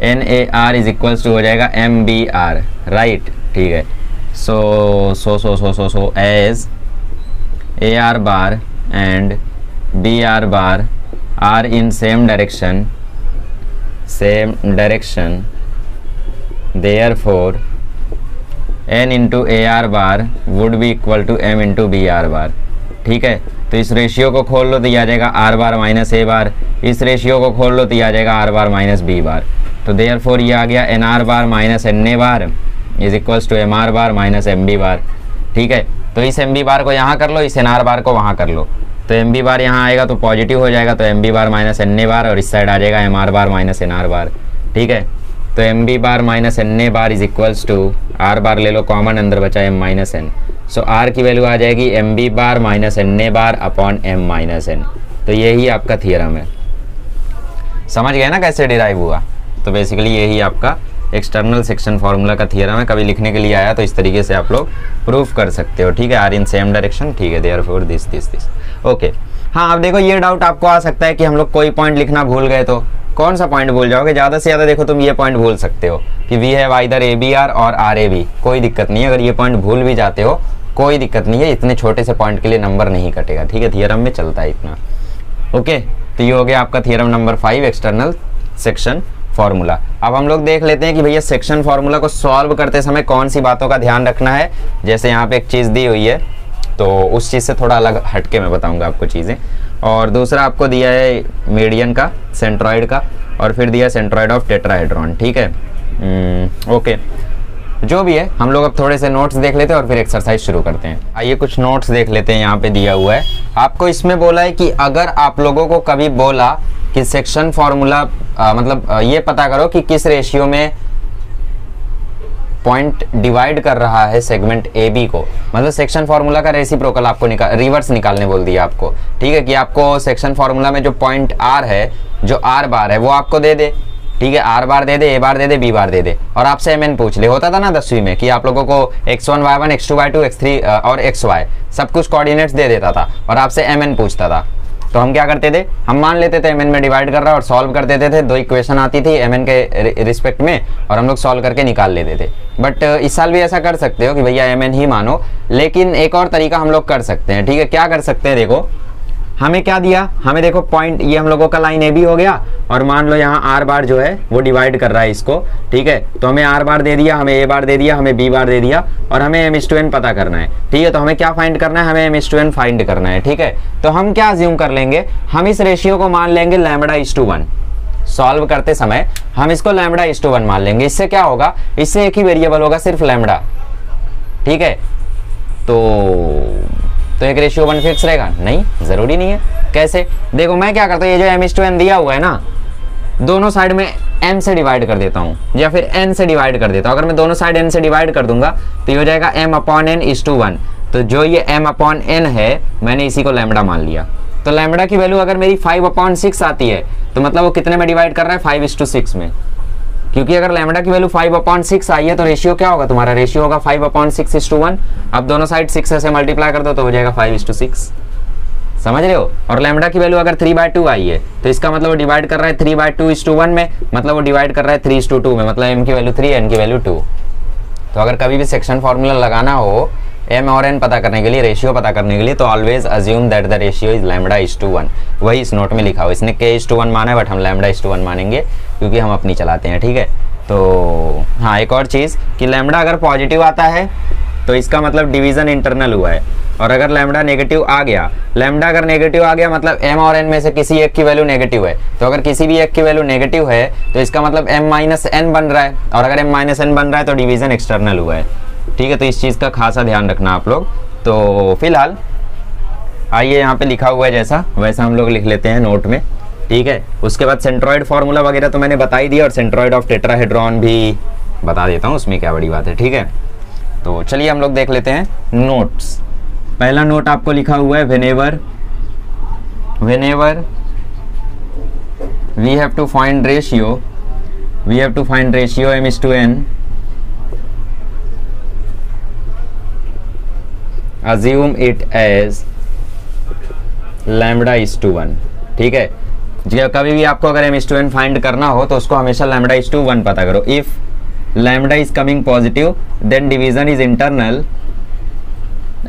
NAR इज इक्वल्स टू हो जाएगा MBR, राइट, ठीक है। सो एज AR bar and BR bar are in same direction, therefore n into AR bar would be equal to m into BR bar, ठीक है। तो इस रेशियो को खोल लो तो ये आ जाएगा R बार माइनस A बार, इस रेशियो को खोल लो तो ये आ जाएगा R bar minus B bar. तो देयरफॉर ये आ गया NR bar minus NA bar is equals to MR bar minus MB bar, ठीक है। तो इस MB बार को यहाँ कर लो, इस NR बार को वहाँ कर लो, तो MB बार यहाँ आएगा तो पॉजिटिव हो जाएगा, तो MB bar minus NA bar, और इस साइड आ जाएगा MR bar minus NR bar, ठीक है। तो MB bar minus NA bar is equals to R bar ले लो कॉमन, अंदर बचा M minus N। So R की वैल्यू आ जाएगी MB bar minus NA bar upon M minus N। तो यही आपका थियरम है, समझ गए ना कैसे डिराइव हुआ। तो बेसिकली यही आपका एक्सटर्नल सेक्शन फार्मूला का थियरम है। कभी लिखने के लिए आया तो इस तरीके से आप लोग प्रूफ कर सकते हो, ठीक है। आर इन सेम डायरेक्शन, ठीक है, therefore this this this, okay. हाँ, अब देखो ये डाउट आपको आ सकता है कि हम लोग कोई पॉइंट लिखना भूल गए, तो कौन सा पॉइंट भूल जाओगे? ज़्यादा से ज़्यादा देखो तुम ये पॉइंट भूल सकते हो कि वी हैव आइदर ABR और RAB, कोई दिक्कत नहीं है। अगर ये पॉइंट भूल भी जाते हो कोई दिक्कत नहीं है, इतने छोटे से पॉइंट के लिए नंबर नहीं कटेगा, ठीक है। थियरम में चलता है इतना, ओके। तो ये हो गया आपका theorem number 5, external section formula. अब हम लोग देख लेते हैं कि भैया सेक्शन फार्मूला को सॉल्व करते समय कौन सी बातों का ध्यान रखना है। जैसे यहाँ पे एक चीज़ दी हुई है तो उस चीज़ से थोड़ा अलग हटके मैं बताऊंगा आपको चीज़ें। और दूसरा आपको दिया है मीडियन का, सेंट्रॉइड का, और फिर दिया सेंट्रॉइड ऑफ टेट्राहेड्रॉन, ठीक है। ओके, जो भी है, हम लोग अब थोड़े से नोट्स देख लेते हैं और फिर एक्सरसाइज शुरू करते हैं। आइए कुछ नोट्स देख लेते हैं। यहाँ पे दिया हुआ है आपको, इसमें बोला है कि अगर आप लोगों को कभी बोला कि सेक्शन फॉर्मूला मतलब ये पता करो कि किस रेशियो में पॉइंट डिवाइड कर रहा है सेगमेंट ए बी को, मतलब सेक्शन फॉर्मूला का रेसिप्रोकल आपको रिवर्स निकालने बोल दिया आपको। ठीक है, कि आपको सेक्शन फॉर्मूला में जो पॉइंट आर है, जो आर बार है, वो आपको दे दे। ठीक है, are bar they they, A bar they they, B bar दे दे, और आपसे एम एन पूछ ले। होता था ना 10वीं में कि आप लोगों को x1 y1 x2 y2 x3 और xy सब कुछ कोऑर्डिनेट्स दे देता था और आपसे एम एन पूछता था। तो हम क्या करते थे, हम मान लेते थे एम एन में डिवाइड कर रहा है और सॉल्व कर देते थे। 2 इक्वेशन आती थी एम एन के रिस्पेक्ट में और हम लोग सॉल्व करके निकाल लेते थे। बट इस साल भी ऐसा कर सकते हो कि भैया एम एन ही मानो, लेकिन एक और तरीका हम लोग कर सकते हैं। ठीक है, क्या कर सकते हैं, देखो हमें क्या दिया, हमें देखो पॉइंट, ये हम लोगों का लाइन ए बी हो गया और मान लो यहाँ आर बार जो है वो डिवाइड कर रहा है इसको। ठीक है, तो हमें आर बार दे दिया, हमें ए बार दे दिया, हमें बी बार दे दिया और हमें एम इस टू एन पता करना है। ठीक है, तो हमें क्या फाइंड करना है, हमें एम इस टू एन फाइंड करना है। ठीक है, तो हम क्या अज्यूम कर लेंगे, हम इस रेशियो को मान लेंगे लैम्बडा इस टू 1। सॉल्व करते समय हम इसको लैम्बडा इस टू 1 मान लेंगे। इससे क्या होगा, इससे एक ही वेरिएबल होगा, सिर्फ लैम्बडा। ठीक है, तो एक रेशियो 1 फिक्स रहेगा? नहीं, जरूरी नहीं है। कैसे, देखो मैं क्या करता हूँ, ये जो एम इस टू एन दिया हुआ है ना, दोनों साइड में m से डिवाइड कर देता हूँ या फिर n से डिवाइड कर देता हूँ। अगर मैं दोनों साइड n से डिवाइड कर दूंगा तो ये हो जाएगा m अपॉन n इस टू 1। तो जो ये m अपॉन n है, मैंने इसी को लैम्बडा मान लिया। तो लैम्बडा की वैल्यू अगर मेरी 5/6 आती है तो मतलब वो कितने में डिवाइड कर रहा है, 5:6 में। क्योंकि अगर लैम्बडा की वैल्यू 5/6 आई है तो रेशियो क्या होगा तुम्हारा, रेशियो होगा 5/6:1। अब दोनों साइड 6 से मल्टीप्लाई कर दो तो हो जाएगा 5:6। समझ रहे हो। और लैम्बडा की वैल्यू अगर 3/2 आई है तो इसका मतलब वो डिवाइड कर रहा है 3/2:1 में, मतलब वो डिवाइड कर रहा है 3:2 में, मतलब m की वैल्यू 3, n की वैल्यू 2। तो अगर कभी भी सेक्शन फॉर्मूला लगाना हो m और n पता करने के लिए, रेशियो पता करने के लिए, तो always assume that the ratio is lambda इस टू 1। वही इस नोट में लिखा हो, इसने k इस टू 1 माना है बट हम लैम्बडा इस टू 1 मानेंगे क्योंकि हम अपनी चलाते हैं। ठीक है, तो हाँ एक और चीज़ कि लैम्बडा अगर पॉजिटिव आता है तो इसका मतलब डिवीजन इंटरनल हुआ है, और अगर लैम्बडा नेगेटिव आ गया, लैम्बडा अगर नेगेटिव आ गया मतलब m और n में से किसी एक की वैल्यू नेगेटिव है। तो अगर किसी भी एक की वैल्यू नेगेटिव है तो इसका मतलब m-n बन रहा है, और अगर m-n बन रहा है तो डिवीजन एक्सटर्नल हुआ है। ठीक है, तो इस चीज़ का खासा ध्यान रखना आप लोग। तो फिलहाल आइए यहाँ पे लिखा हुआ है जैसा वैसा हम लोग लिख लेते हैं नोट में। ठीक है, उसके बाद सेंट्रॉइड फार्मूला वगैरह तो मैंने बता ही दिया, और सेंट्रॉइड ऑफ टेट्राहेड्रॉन भी बता देता हूँ, उसमें क्या बड़ी बात है। ठीक है, तो चलिए हम लोग देख लेते हैं नोट्स। पहला नोट आपको लिखा हुआ है whenever we have to find ratio m is to n, assume it as lambda is to 1। ठीक है, कभी भी आपको अगर m is to n find करना हो तो उसको हमेशा lambda is to 1 पता करो। If lambda is coming positive then division is internal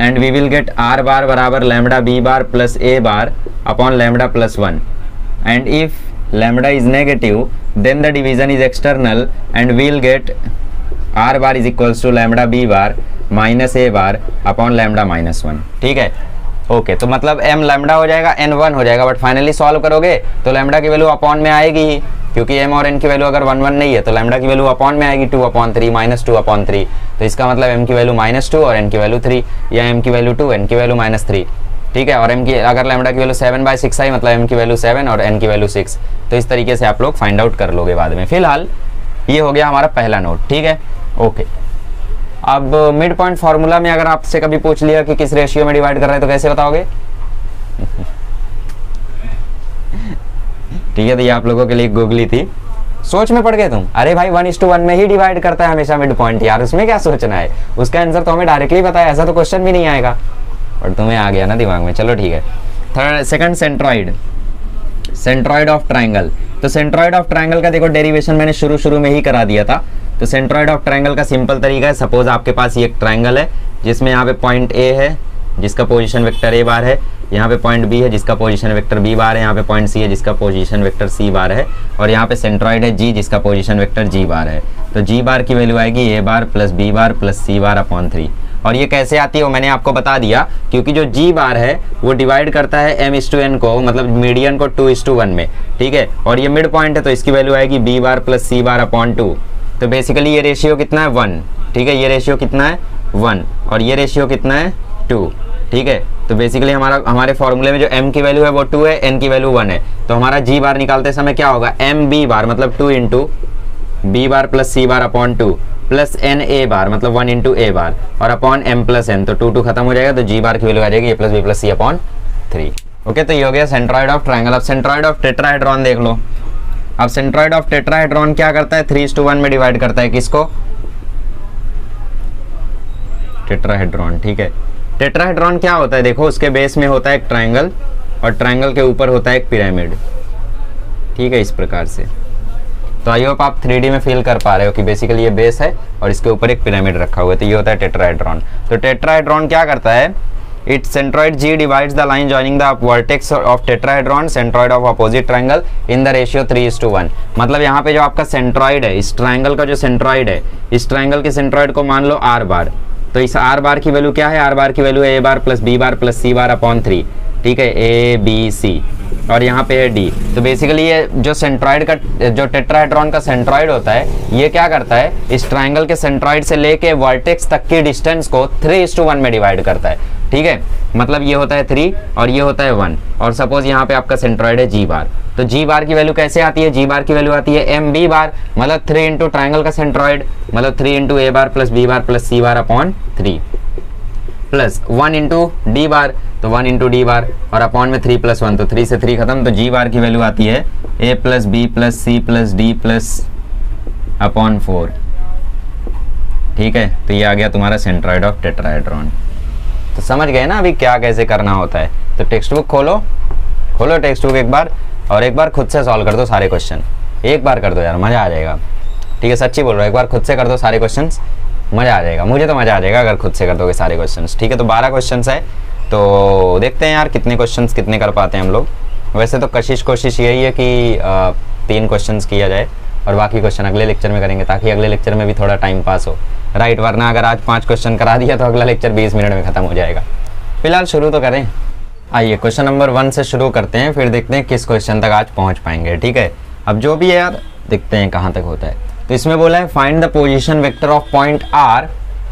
and we will get r bar बराबर lambda b bar plus a bar upon lambda plus 1, and if lambda is negative then the division is external and we will get r bar is equals to lambda b bar minus a bar upon lambda minus 1। ठीक है, ओके, तो मतलब m लैम्बडा हो जाएगा, n 1 हो जाएगा, बट फाइनली सॉल्व करोगे तो लैम्बडा की वैल्यू अपॉन में आएगी ही, क्योंकि m और n की वैल्यू अगर 1 1 नहीं है तो लैम्बडा की वैल्यू अपॉन में आएगी 2/3 -2/3। तो इसका मतलब m की वैल्यू -2 और n की वैल्यू 3, या m की वैल्यू 2 n की वैल्यू -3। ठीक है, और m की अगर लैम्बडा की वैल्यू 7/6 आई मतलब m की वैल्यू 7 और n की वैल्यू 6। तो इस तरीके से आप लोग फाइंड आउट कर लोगे बाद में। फिलहाल ये हो गया हमारा पहला नोट। ठीक है, ओके। अब मिड पॉइंट फार्मूला में अगर आपसे कभी पूछ लिया कि किस रेशियो में डिवाइड कर रहे हैं तो कैसे बताओगे? ठीक है, तो ये आप लोगों के लिए गूगली थी, सोच में पड़ गए तुम। अरे भाई 1:1 में ही डिवाइड करता है हमेशा मिड पॉइंट, यार उसमें क्या सोचना है, उसका आंसर तो हमें डायरेक्टली बताया, ऐसा तो क्वेश्चन भी नहीं आएगा, और तुम्हें आ गया ना दिमाग में। चलो ठीक है, सेकंड सेंट्रॉइड ऑफ ट्राइंगल। तो सेंट्रॉइड ऑफ ट्राइंगल का देखो डेरिवेशन मैंने शुरू में ही करा दिया था। तो सेंट्रॉइड ऑफ ट्राइंगल का सिंपल तरीका है, सपोज आपके पास ये एक ट्राइंगल है जिसमें यहाँ पे पॉइंट ए है जिसका पोजीशन वेक्टर ए बार है, यहाँ पे पॉइंट बी है जिसका पोजीशन वेक्टर बी बार है, यहाँ पे पॉइंट सी है जिसका पोजीशन वेक्टर सी बार है, और यहाँ पे सेंट्रॉइड है जी जिसका पोजीशन वेक्टर जी बार है। तो जी बार की वैल्यू आएगी ए bar plus B bar plus C bar upon 3। और ये कैसे आती है वो मैंने आपको बता दिया, क्योंकि जो जी बार है वो डिवाइड करता है m/n को, मतलब मीडियन को 2:1 में। ठीक है, और ये मिड पॉइंट है तो इसकी वैल्यू आएगी B bar plus C bar upon 2। तो बेसिकली ये रेशियो कितना है 1। ठीक है, ये रेशियो कितना है 1 और ये रेशियो कितना है 2, ठीक है। तो बेसिकली हमारे फॉर्मूले में जो m की वैल्यू है वो 2 है, n की वैल्यू 1 है, तो हमारा g बार निकालते समय क्या होगा, m b बार मतलब 2 into b bar plus c bar upon 2 plus n a बार मतलब 1 इंटू a बार और अपॉन m प्लस n, तो 2 खत्म हो जाएगा, तो g बार की वैल्यू आ जाएगी a plus b plus c upon 3। Okay, तो ये हो गया सेंट्रॉइड ऑफ ट्रायंगल। अब सेंट्रॉइड ऑफ टेट्राहेड्रॉन देख लो। अब सेंट्रॉइड ऑफ टेट्राहेड्रॉन क्या करता है, 3:1 में डिवाइड करता है किसको, टेट्राहेड्रॉन, ठीक है। टेट्राहेड्रॉन क्या होता है, देखो उसके बेस में होता है एक ट्रायंगल और ट्रायंगल के ऊपर होता है एक पिरामिड, ठीक है, इस प्रकार से। तो आई होप आप 3D में फील कर पा रहे हो कि बेसिकली ये बेस है और इसके ऊपर एक पिरामिड रखा हुआ है, तो ये होता है टेट्राहेड्रॉन। तो टेट्राहेड्रॉन क्या करता है, it centroid G divides the line joining the vertex of tetrahedron centroid of opposite triangle in the ratio 3:1। मतलब यहाँ पे जो आपका सेंट्रॉइड है, इस ट्रायंगल का जो सेंट्रॉइड है, इस ट्रायंगल के सेंट्रॉइड को मान लो R बार, तो इस R बार की वैल्यू क्या है, R बार की वैल्यू है a bar plus b bar plus c bar upon 3, ठीक है, a b c और यहाँ पे है d। तो बेसिकली ये जो सेंट्रॉइड का, जो टेट्राहेड्रॉन का सेंट्रॉइड होता है, ये क्या करता है, इस ट्रायंगल के सेंट्रॉइड से लेके वर्टेक्स तक की डिस्टेंस को 3:1 में डिवाइड करता है, ठीक है। मतलब ये होता है 3 और ये होता है 1 और सपोज यहाँ पे आपका सेंट्रॉइड है g बार, तो g बार की वैल्यू कैसे आती है, g बार की वैल्यू आती है m b बार मतलब 3 इंटू ट्रायंगल का सेंट्रॉइड मतलब 3 into a bar plus b bar plus c bar upon 3 plus 1 into D बार, तो 1 इंटू डी बार और अपॉन में 3 प्लस 1, तो 3 से 3 खत्म, तो g बार की वैल्यू आती है a plus b plus c plus d plus upon 4, ठीक है। तो ये आ गया तुम्हारा सेंट्रॉइड ऑफ टेट्राहेड्रॉन। तो समझ गए ना अभी क्या कैसे करना होता है। तो टेक्स्ट बुक खोलो टेक्स्ट बुक एक बार और एक बार खुद से सॉल्व कर दो सारे क्वेश्चन, एक बार कर दो यार, मज़ा आ जाएगा, ठीक है, सच्ची बोल रहा हूँ, एक बार खुद से कर दो सारे क्वेश्चंस, मज़ा आ जाएगा, मुझे तो मज़ा आ जाएगा अगर खुद से कर दोगे सारे क्वेश्चंस, ठीक है। तो 12 क्वेश्चंस है, तो देखते हैं यार कितने क्वेश्चंस कितने कर पाते हैं हम लोग। वैसे तो कोशिश यही है कि 3 क्वेश्चंस किया जाए और बाकी क्वेश्चन अगले लेक्चर में करेंगे, ताकि अगले लेक्चर में भी थोड़ा टाइम पास हो, राइट। वरना अगर आज 5 क्वेश्चन करा दिया तो अगला लेक्चर 20 मिनट में खत्म हो जाएगा। फिलहाल शुरू तो करें, आइए क्वेश्चन नंबर 1 से शुरू करते हैं, फिर देखते हैं किस क्वेश्चन तक आज पहुंच पाएंगे, ठीक है। अब जो भी है यार देखते हैं कहाँ तक होता है। तो इसमें बोला है find the position vector of point R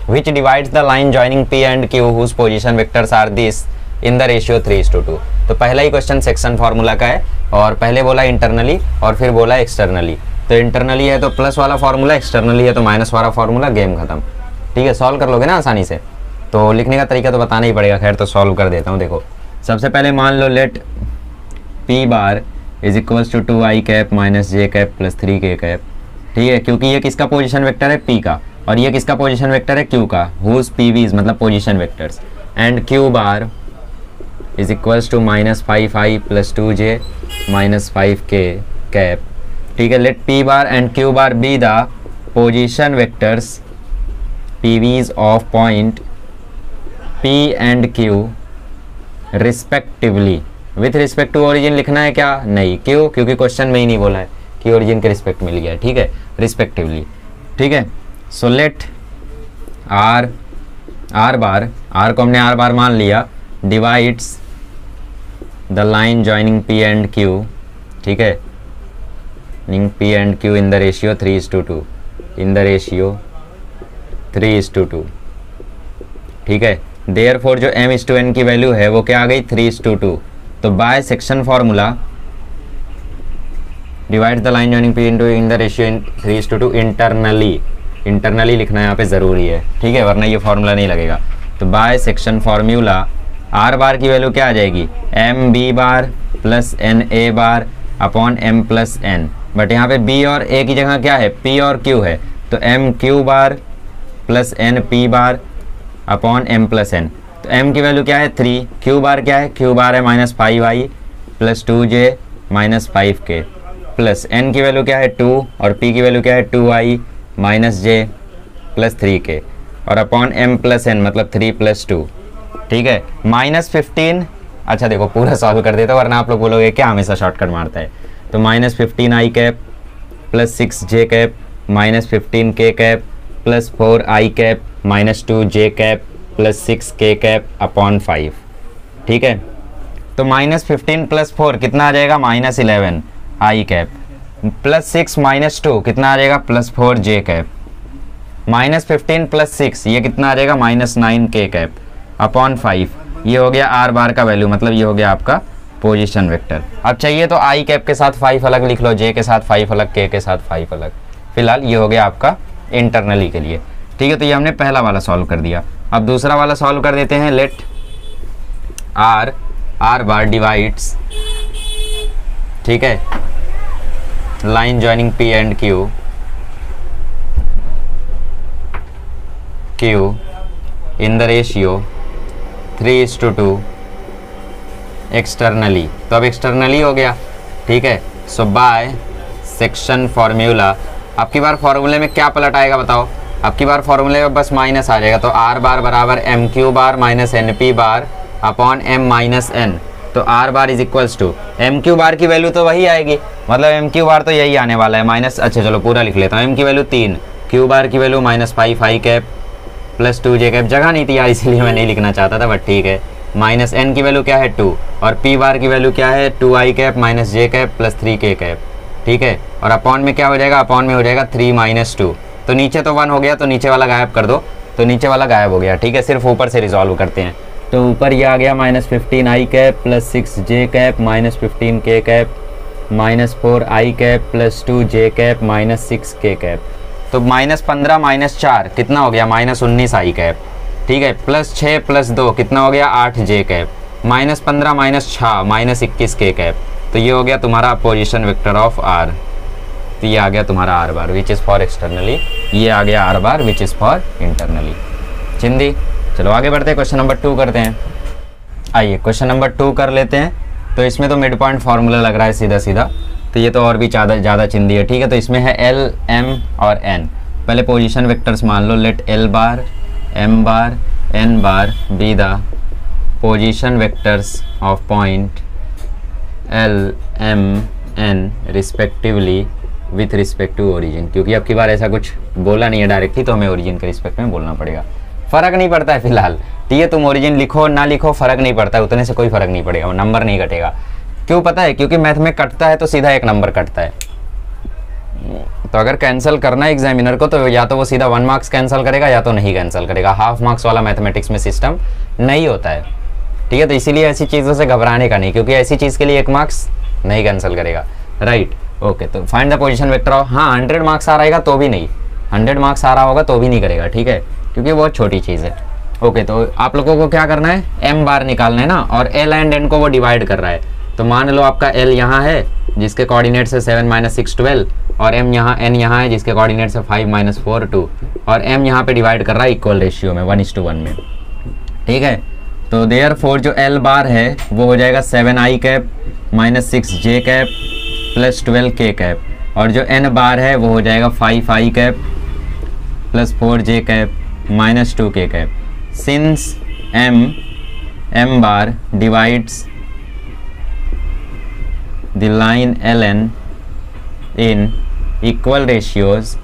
which divides the line joining P and Q whose position vectors are this in the ratio 3:2। तो पहला ही क्वेश्चन सेक्शन फार्मूला का है और पहले बोला इंटरनली और फिर बोला एक्सटर्नली। तो इंटरनली है तो प्लस वाला फार्मूला, एक्सटर्नली है तो माइनस वाला फार्मूला, गेम खत्म, ठीक है। सॉल्व कर लोगे ना आसानी से, तो लिखने का तरीका तो बताना ही पड़ेगा, खैर तो सॉल्व कर देता हूँ। देखो सबसे पहले मान लो let P bar is equals to 2i cap minus J cap plus 3k cap, ठीक है, क्योंकि ये किसका पोजीशन वेक्टर है P का और ये किसका पोजीशन वेक्टर है Q का, हुज PVs मतलब position vectors, and Q bar is equals to minus 5i plus 2j minus 5k cap, ठीक है। Let P bar and Q bar be the position vectors PVs of point P and Q respectively. With respect to origin लिखना है क्या, नहीं, क्यों, क्योंकि क्वेश्चन में ही नहीं बोला है कि ओरिजिन के रिस्पेक्ट मिल गया है, ठीक है, रिस्पेक्टिवली, ठीक है। सो लेट R बार, R को हमने R बार मान लिया, divides the line joining P and Q, ठीक है, P and Q in the ratio 3:2, in the ratio 3:2, ठीक है। देयरफॉर जो m/n की वैल्यू है वो क्या आ गई 3:2। तो by section formula divide the line joining P in the ratio 3:2 internally लिखना यहाँ पे ज़रूरी है, ठीक है, वरना ये फार्मूला नहीं लगेगा। तो बाय सेक्शन फार्मूला R बार की वैल्यू क्या आ जाएगी, m b bar plus n a bar upon m plus n, but यहाँ पे b और a की जगह क्या है, p और q है, तो m q bar plus n p bar upon m plus n। तो m की वैल्यू क्या है 3, q बार क्या है, q बार है minus 5i plus 2j minus 5k plus n की वैल्यू क्या है 2 और p की वैल्यू क्या है 2i minus j plus 3k और अपॉन m प्लस n मतलब 3 प्लस 2, ठीक है, माइनस 15। अच्छा देखो पूरा सॉल्व कर देता वरना आप लोग बोलोगे क्या हमेशा शॉर्टकट मारता है। तो minus 15i cap plus 6j cap minus 15k cap plus 4i cap minus 2j cap plus 6k cap upon 5, ठीक है। तो माइनस 15 प्लस 4 कितना आ जाएगा, minus 11i cap plus 6 minus 2 कितना आ जाएगा, प्लस 4j कैप, -15 + 6 ये कितना आ जाएगा -9 k कैप अपॉन 5। ये हो गया आर बार का वैल्यू, मतलब ये हो गया आपका पोजीशन वेक्टर। अब चाहिए तो आई कैप के साथ 5 अलग लिख लो, जे के साथ 5 अलग, के साथ 5 अलग। फिलहाल ये हो गया आपका इंटरनली के लिए। ठीक है, तो ये हमने पहला वाला सॉल्व कर दिया। अब दूसरा वाला सॉल्व कर देते हैं। लेट आर बार डिवाइड्स, ठीक है, line joining P and Q in the ratio 3:2 externally. तो अब एक्सटर्नली हो गया। ठीक है, सो बाय सेक्शन फॉर्मूला, आपकी बार फॉर्मूले में क्या पलट आएगा बताओ? आपकी बार फॉर्मूले में बस माइनस आ जाएगा। तो आर बार बराबर M Q bar minus N P bar upon M minus N. तो R bar is equals to M Q bar की वैल्यू तो वही आएगी, मतलब एम क्यू बार तो यही आने वाला है माइनस, अच्छा चलो पूरा लिख लेता हूँ। एम की वैल्यू 3, क्यू बार की value -5 I cap plus 2 J cap. जगह नहीं थी यार इसलिए मैं नहीं लिखना चाहता था, बट ठीक है। माइनस एन की वैल्यू क्या है 2 और पी बार की वैल्यू क्या है 2 आई cap minus J cap plus 3 के कैप। ठीक है, और अपॉन में क्या हो जाएगा? अपॉन में हो जाएगा 3 - 2। तो नीचे तो 1 हो गया, तो नीचे वाला गायब कर दो, तो नीचे वाला गायब हो गया। ठीक है, सिर्फ ऊपर से रिजॉल्व करते हैं। तो ऊपर ये आ गया -15 आई cap plus 6 J cap minus 15 के कैप -4 आई कैप प्लस 2 जे कैप माइनस 6 के कैप। तो -15 - 4 कितना हो गया? -19 आई कैप। ठीक है, प्लस 6 प्लस 2 कितना हो गया? 8 जे कैप। -15 - 6 -21 के कैप। तो ये हो गया तुम्हारा पोजीशन वेक्टर ऑफ आर। तो ये आ गया तुम्हारा R bar which is for externally, ये आ गया R bar which is for internally. चिंदी, चलो आगे बढ़ते हैं, क्वेश्चन नंबर 2 करते हैं। आइए क्वेश्चन नंबर 2 कर लेते हैं। तो इसमें तो मिड पॉइंट फार्मूला लग रहा है सीधा सीधा, तो ये तो और भी ज़्यादा चिंदी है। ठीक है, तो इसमें है एल, एम और एन। पहले पोजीशन वेक्टर्स मान लो। Let L bar, M bar, N bar be the position vectors of point L, M, N respectively with respect to origin. क्योंकि अब की बार ऐसा कुछ बोला नहीं है डायरेक्टली, तो हमें ओरिजिन के रिस्पेक्ट में बोलना पड़ेगा। फ़र्क नहीं पड़ता है फिलहाल, ठीक है, तुम ओरिजिन लिखो ना लिखो फ़र्क नहीं पड़ता है, उतने से कोई फ़र्क नहीं पड़ेगा, वो नंबर नहीं कटेगा। क्यों पता है? क्योंकि मैथ में कटता है तो सीधा 1 नंबर कटता है। तो अगर कैंसिल करना है एग्जामिनर को तो या तो वो सीधा 1 मार्क्स कैंसिल करेगा या तो नहीं कैंसिल करेगा। हाफ मार्क्स वाला मैथमेटिक्स में सिस्टम नहीं होता है। ठीक है, तो इसीलिए ऐसी चीज़ों से घबराने का नहीं, क्योंकि ऐसी चीज़ के लिए 1 मार्क्स नहीं कैंसिल करेगा। Right, okay. तो find the position vector of, हाँ 100 मार्क्स आ रहेगा तो भी नहीं, 100 मार्क्स आ रहा होगा तो भी नहीं करेगा। ठीक है, क्योंकि बहुत छोटी चीज़ है। ओके, तो आप लोगों को क्या करना है? एम बार निकालना है ना, और एल एंड एन को वो डिवाइड कर रहा है। तो मान लो आपका एल यहाँ है जिसके कोऑर्डिनेट्स है 7 - 6 12, और एम यहाँ, एन यहाँ है जिसके कोऑर्डिनेट्स है 5 - 4 2, और एम यहाँ पे डिवाइड कर रहा है इक्वल रेशियो में 1:1 में। ठीक है, तो देयरफॉर जो एल बार है वो हो जाएगा 7 I cap minus 6 J cap plus 12 K cap, और जो एन बार है वो हो जाएगा 5 I cap plus 4 J cap minus 2 K cap. Since M bar divides the line L N in equal ratios,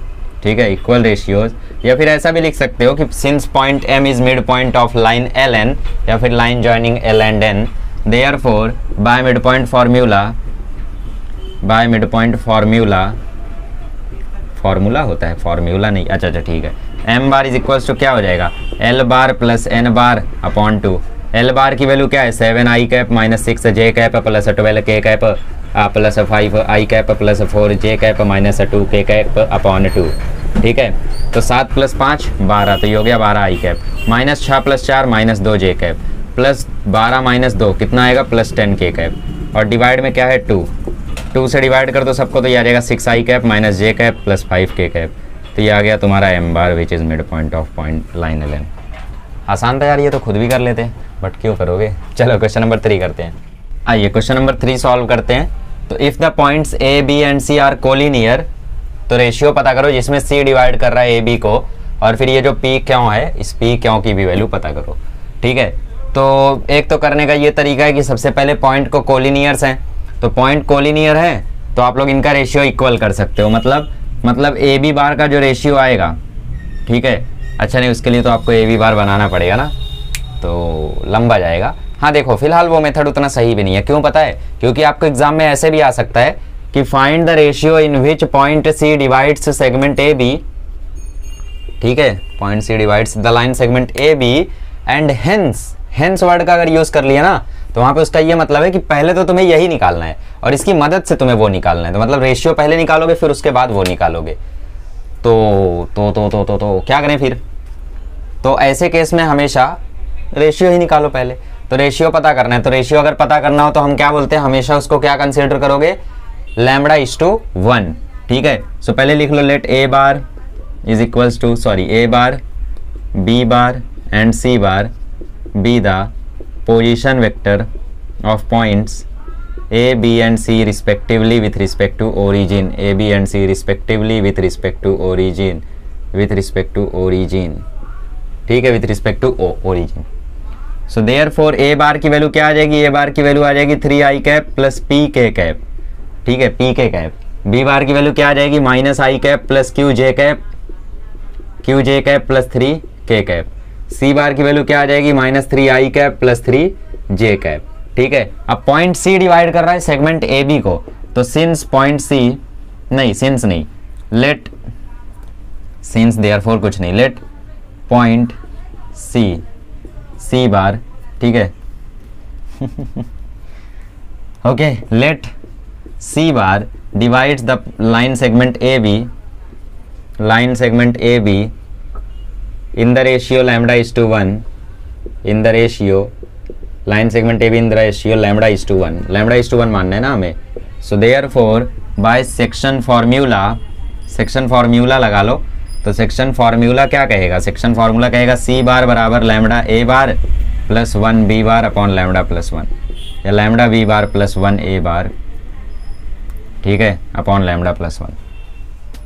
ठीक है, इक्वल रेशियोज, या फिर ऐसा भी लिख सकते हो कि since point M is mid point of line L N, या फिर line joining L and N, therefore by mid point formula, by mid point formula होता है, फार्मूला नहीं, अच्छा ठीक है। M bar is equals to क्या हो जाएगा? L bar plus N bar upon 2। L bar की वैल्यू क्या है? 7 I cap minus 6 J cap plus 12 K cap plus 5 I cap plus 4 J cap minus 2 K cap upon 2। ठीक है, तो 7 + 5 12, तो ये हो गया 12 आई कैप, माइनस 6 + 4 माइनस 2 जे कैप, प्लस 12 माइनस 2 कितना आएगा? प्लस 10 के कैप, और डिवाइड में क्या है? 2 से डिवाइड कर दो सबको, तो ये आ जाएगा 6 I cap minus J cap plus 5 K cap. तो ये आ गया तुम्हारा M bar which is mid point of point line L N. आसान था यार, ये तो खुद भी कर लेते हैं, बट क्यों करोगे। चलो क्वेश्चन नंबर 3 करते हैं। आइए क्वेश्चन नंबर 3 सॉल्व करते हैं। तो if the points A B and C are collinear, तो रेशियो पता करो जिसमें सी डिवाइड कर रहा है ए बी को, और फिर ये जो पी क्यों है, इस पी क्यों की भी वैल्यू पता करो। ठीक है, तो एक तो करने का ये तरीका है कि सबसे पहले पॉइंट को कोलिनियर्स हैं, तो पॉइंट कोलिनियर है तो आप लोग इनका रेशियो इक्वल कर सकते हो, मतलब ए बी बार का जो रेशियो आएगा, ठीक है, अच्छा नहीं उसके लिए तो आपको ए बी बार बनाना पड़ेगा ना, तो लंबा जाएगा। हाँ देखो फिलहाल वो मेथड उतना सही भी नहीं है, क्यों पता है? क्योंकि आपको एग्जाम में ऐसे भी आ सकता है कि find the ratio in which point C divides segment A B ठीक है, point C divides the line segment A B and hence word का अगर यूज कर लिया ना तो वहां पे उसका ये मतलब है कि पहले तो तुम्हें यही निकालना है और इसकी मदद से तुम्हें वो निकालना है। तो मतलब रेशियो पहले निकालोगे फिर उसके बाद वो निकालोगे। तो क्या करें फिर? तो ऐसे केस में हमेशा रेशियो ही निकालो पहले। तो रेशियो पता करना है, तो रेशियो अगर पता करना हो तो हम क्या बोलते हैं, हमेशा उसको क्या कंसीडर करोगे, लैम्बडा इज टू 1। ठीक है, सो पहले लिख लो let A bar is equals to A bar B bar and C bar be the position vector of points A B and C respectively with respect to origin, A B and C respectively with respect to origin, with respect to origin. ठीक है, with respect to origin. So therefore A bar की वैल्यू क्या आ जाएगी, ए बार की वैल्यू आ जाएगी 3i कैप प्लस पी के कैप। ठीक है, पी के कैप। बी बार की वैल्यू क्या आ जाएगी, माइनस आई कैप प्लस क्यू जे कैप प्लस 3 के कैप। सी बार की वैल्यू क्या आ जाएगी, minus 3i cap plus 3 J cap. ठीक है, अब पॉइंट सी डिवाइड कर रहा है सेगमेंट ए बी को, तो सिंस पॉइंट सी नहीं, सिंस नहीं, लेट सिंस देयरफॉर कुछ नहीं, लेट पॉइंट सी बार। ठीक है okay, let see bar divides the line segment AB in the ratio lambda is to 1, in the ratio line segment AB in the ratio lambda is to 1, lambda is to 1 मानना है ना हमें। so therefore by section formula लगा लो। तो सेक्शन फार्मूला क्या कहेगा, सेक्शन फार्मूला कहेगा सी बार बराबर lambda A bar plus 1 B bar upon lambda plus 1, या lambda B bar plus 1 A bar, ठीक है, अपॉन लैम्बडा प्लस 1।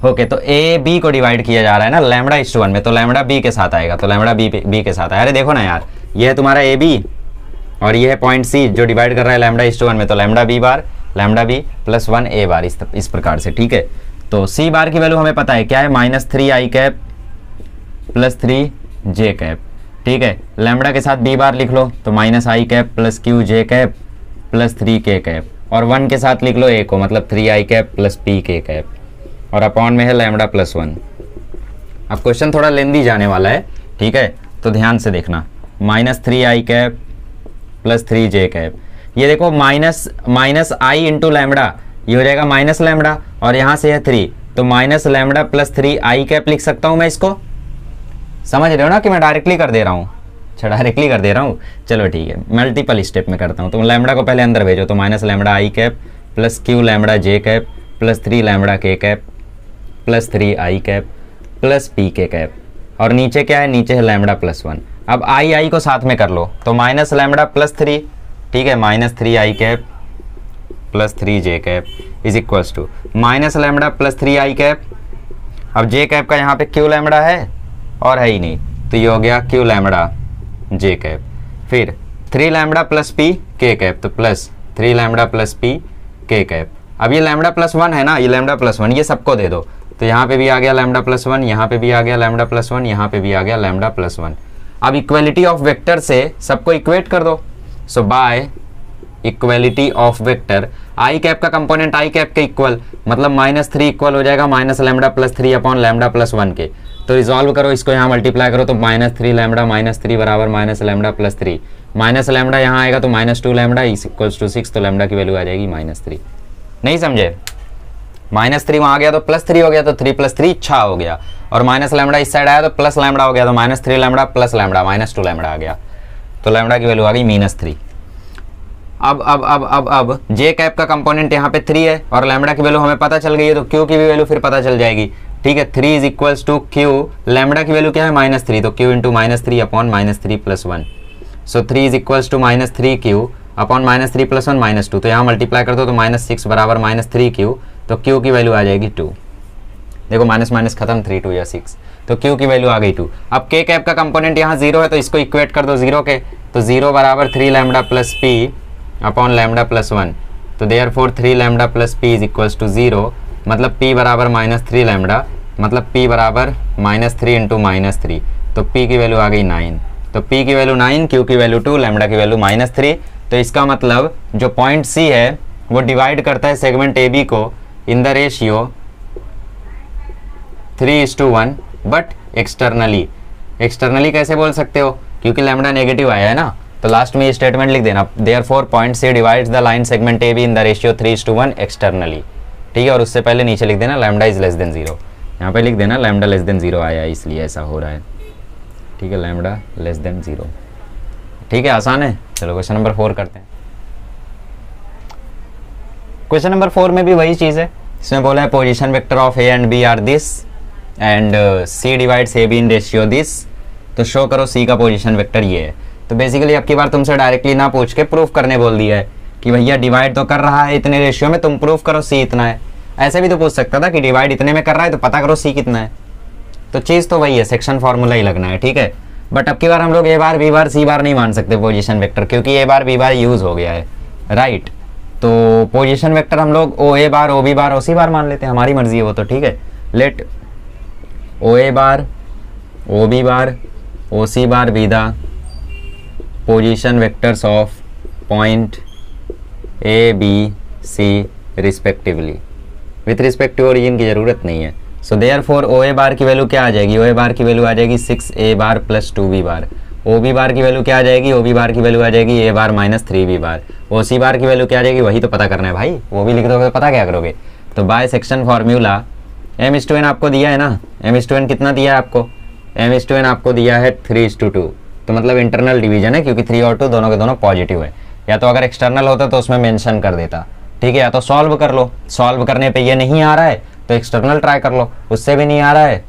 ओके, तो ए बी को डिवाइड किया जा रहा है ना लैम्बडा इस टू 1 में, तो लैम्बडा बी के साथ आएगा, तो लैम्बडा बी के साथ आया। अरे देखो ना यार, ये है तुम्हारा ए बी और ये है पॉइंट सी जो डिवाइड कर रहा है लैम्बडा इस टू 1 में, तो lambda B bar lambda B plus 1 A bar, इस प्रकार से। ठीक है, तो सी बार की वैल्यू हमें पता है क्या है, minus 3i cap plus 3 J cap. ठीक है, लैम्बडा के साथ बी बार लिख लो, तो माइनस आई कैप प्लस क्यू जे कैप प्लस 3 के कैप, और 1 के साथ लिख लो ए को, मतलब 3i कैप प्लस पी के कैप, और अपॉन में है लैम्बडा प्लस 1। अब क्वेश्चन थोड़ा लेंदी जाने वाला है, ठीक है, तो ध्यान से देखना। Minus 3i cap plus 3 J cap, ये देखो माइनस आई इंटू लैम्बडा, ये हो जाएगा माइनस लैम्बडा, और यहाँ से है 3, तो minus lambda plus 3i cap लिख सकता हूँ मैं इसको। समझ रहे हो ना कि मैं डायरेक्टली कर दे रहा हूँ, अच्छा डायरेक्टली कर दे रहा हूँ, चलो ठीक है, मल्टीपल स्टेप में करता हूँ। तो लैम्बडा को पहले अंदर भेजो, तो माइनस लैम्बडा आई कैप प्लस क्यू लैम्बडा जे कैप प्लस 3 लैम्बडा के cap plus 3i cap plus P के कैप, और नीचे क्या है, नीचे है लैम्बडा प्लस 1। अब आई को साथ में कर लो, तो माइनस लैम्बडा प्लस 3, ठीक है, minus 3i cap plus 3 J cap is equals to minus lambda plus 3i cap. अब जे कैप का यहाँ पे क्यू लैम्बडा है और है ही नहीं, तो ये हो गया क्यू लैम्बडा जे कैप, फिर 3 लैम्बडा प्लस पी के कैप, तो प्लस 3 लैम्बडा प्लस पी के कैप। अब ये लैम्बडा प्लस 1 है ना, ये लैम्बडा प्लस 1 ये सबको दे दो, तो यहाँ पे भी आ गया लैम्बडा प्लस 1, यहाँ पे भी आ गया लैम्बडा प्लस 1, यहाँ पे भी आ गया लैम्बडा प्लस 1। अब इक्वलिटी ऑफ वेक्टर से सबको इक्वेट कर दो। So by equality of vector I cap का कंपोनेंट आई कैप के इक्वल, मतलब माइनस 3 इक्वल हो जाएगा minus lambda plus 3 upon lambda plus 1 के। तो रिजॉल्व करो इसको, यहाँ मल्टीप्लाई करो, तो माइनस 3 लैम्बडा माइनस 3 बराबर minus lambda plus 3, minus lambda यहाँ आएगा तो minus 2 lambda is equals to 6, तो लैम्बडा की वैल्यू आ जाएगी माइनस 3। नहीं समझे, माइनस 3 वहाँ आ गया तो प्लस 3 हो गया, तो 3 प्लस 3 6 हो गया, और माइनस लैम्बडा इस साइड आया तो प्लस लैम्बडा हो गया, तो minus 3 lambda plus lambda minus 2 lambda आ गया, तो लैम्बडा की वैल्यू आ गई माइनस 3। अब जे कैप का कंपोनेंट यहाँ पे 3 है और लैम्बडा की वैल्यू हमें पता चल गई है, तो क्यू की भी वैल्यू फिर पता चल जाएगी। ठीक है, 3 is equals to Q, lambda की वैल्यू क्या है माइनस 3, तो Q into minus 3 upon minus 3 plus 1। So 3 is equals to minus 3 Q upon minus 3 plus 1 minus 2, तो यहाँ मल्टीप्लाई कर दो तो माइनस 6 बराबर माइनस 3 क्यू, तो क्यू की वैल्यू आ जाएगी 2। देखो माइनस माइनस खत्म, 3 2 या 6, तो क्यू की वैल्यू आ गई 2। अब के कैप का कंपोनेंट यहाँ 0 है, तो इसको इक्वेट कर दो 0 के, तो 0 बराबर 3 lambda plus p upon lambda plus 1, तो therefore 3 lambda plus p is equals to 0, मतलब p बराबर माइनस 3 लैम्बडा, मतलब p बराबर माइनस 3 इंटू माइनस 3, तो p की वैल्यू आ गई 9, तो p की वैल्यू 9, q की वैल्यू 2, लैम्बडा की वैल्यू माइनस 3। तो इसका मतलब जो पॉइंट c है वो डिवाइड करता है सेगमेंट AB को इन the ratio 3:1, but externally. Externally कैसे बोल सकते हो, क्योंकि लैम्डा नेगेटिव आया है ना, तो लास्ट में ये स्टेटमेंट लिख देना, therefore point C divides the line segment A B in the ratio 3:1 externally. ठीक है, और उससे पहले नीचे लिख देना लैम्डा इज लेस देन 0, यहाँ पे लिख देना लैम्डा लेस देन 0 आया है इसलिए ऐसा हो रहा है। ठीक है, लैम्डा लेस देन 0। ठीक है, आसान है। चलो क्वेश्चन नंबर 4 करते हैं। क्वेश्चन नंबर 4 में भी वही चीज़ है, इसमें बोला है position vector of A and B are this and C divides A B in ratio this, तो शो करो सी का पोजीशन वेक्टर ये है। तो बेसिकली अब की बार तुमसे डायरेक्टली ना पूछ के प्रूफ करने बोल दिया है कि भैया डिवाइड तो कर रहा है इतने रेशियो में, तुम प्रूफ करो सी इतना है। ऐसे भी तो पूछ सकता था कि डिवाइड इतने में कर रहा है तो पता करो सी कितना है। तो चीज़ तो वही है, सेक्शन फॉर्मूला ही लगना है। ठीक है, बट अब की बार हम लोग ए बार बी बार सी बार नहीं मान सकते पोजीशन वेक्टर, क्योंकि ए बार बी बार यूज हो गया है, राइट। तो पोजीशन वेक्टर हम लोग ओ A bar O B bar O C बार मान लेते हैं, हमारी मर्जी है वो तो। ठीक है, let O A bar O B bar O C bar be the position vectors of point A B C respectively. With respect to origin की जरूरत नहीं है। So therefore O A bar की वैल्यू क्या आ जाएगी, ओ ए बार की वैल्यू आ जाएगी 6a बार प्लस 2b बार। ओ बी बार की वैल्यू क्या आ जाएगी, ओ बी बार की वैल्यू आ जाएगी a bar minus 3b bar. O C बार की वैल्यू क्या आ जाएगी, वही तो पता करना है भाई, वो भी लिख दोगे तो पता क्या करोगे। तो बाय सेक्शन फॉर्मूला m/n आपको दिया है ना, m/n कितना दिया है आपको, m/n आपको दिया है 3:2, तो मतलब इंटरनल डिवीजन है, क्योंकि 3 और 2 दोनों के दोनों पॉजिटिव है। या तो अगर एक्सटर्नल होता तो उसमें मेंशन कर देता। ठीक है, या तो सॉल्व कर लो, सॉल्व करने पे ये नहीं आ रहा है तो एक्सटर्नल ट्राई कर लो, उससे भी नहीं आ रहा है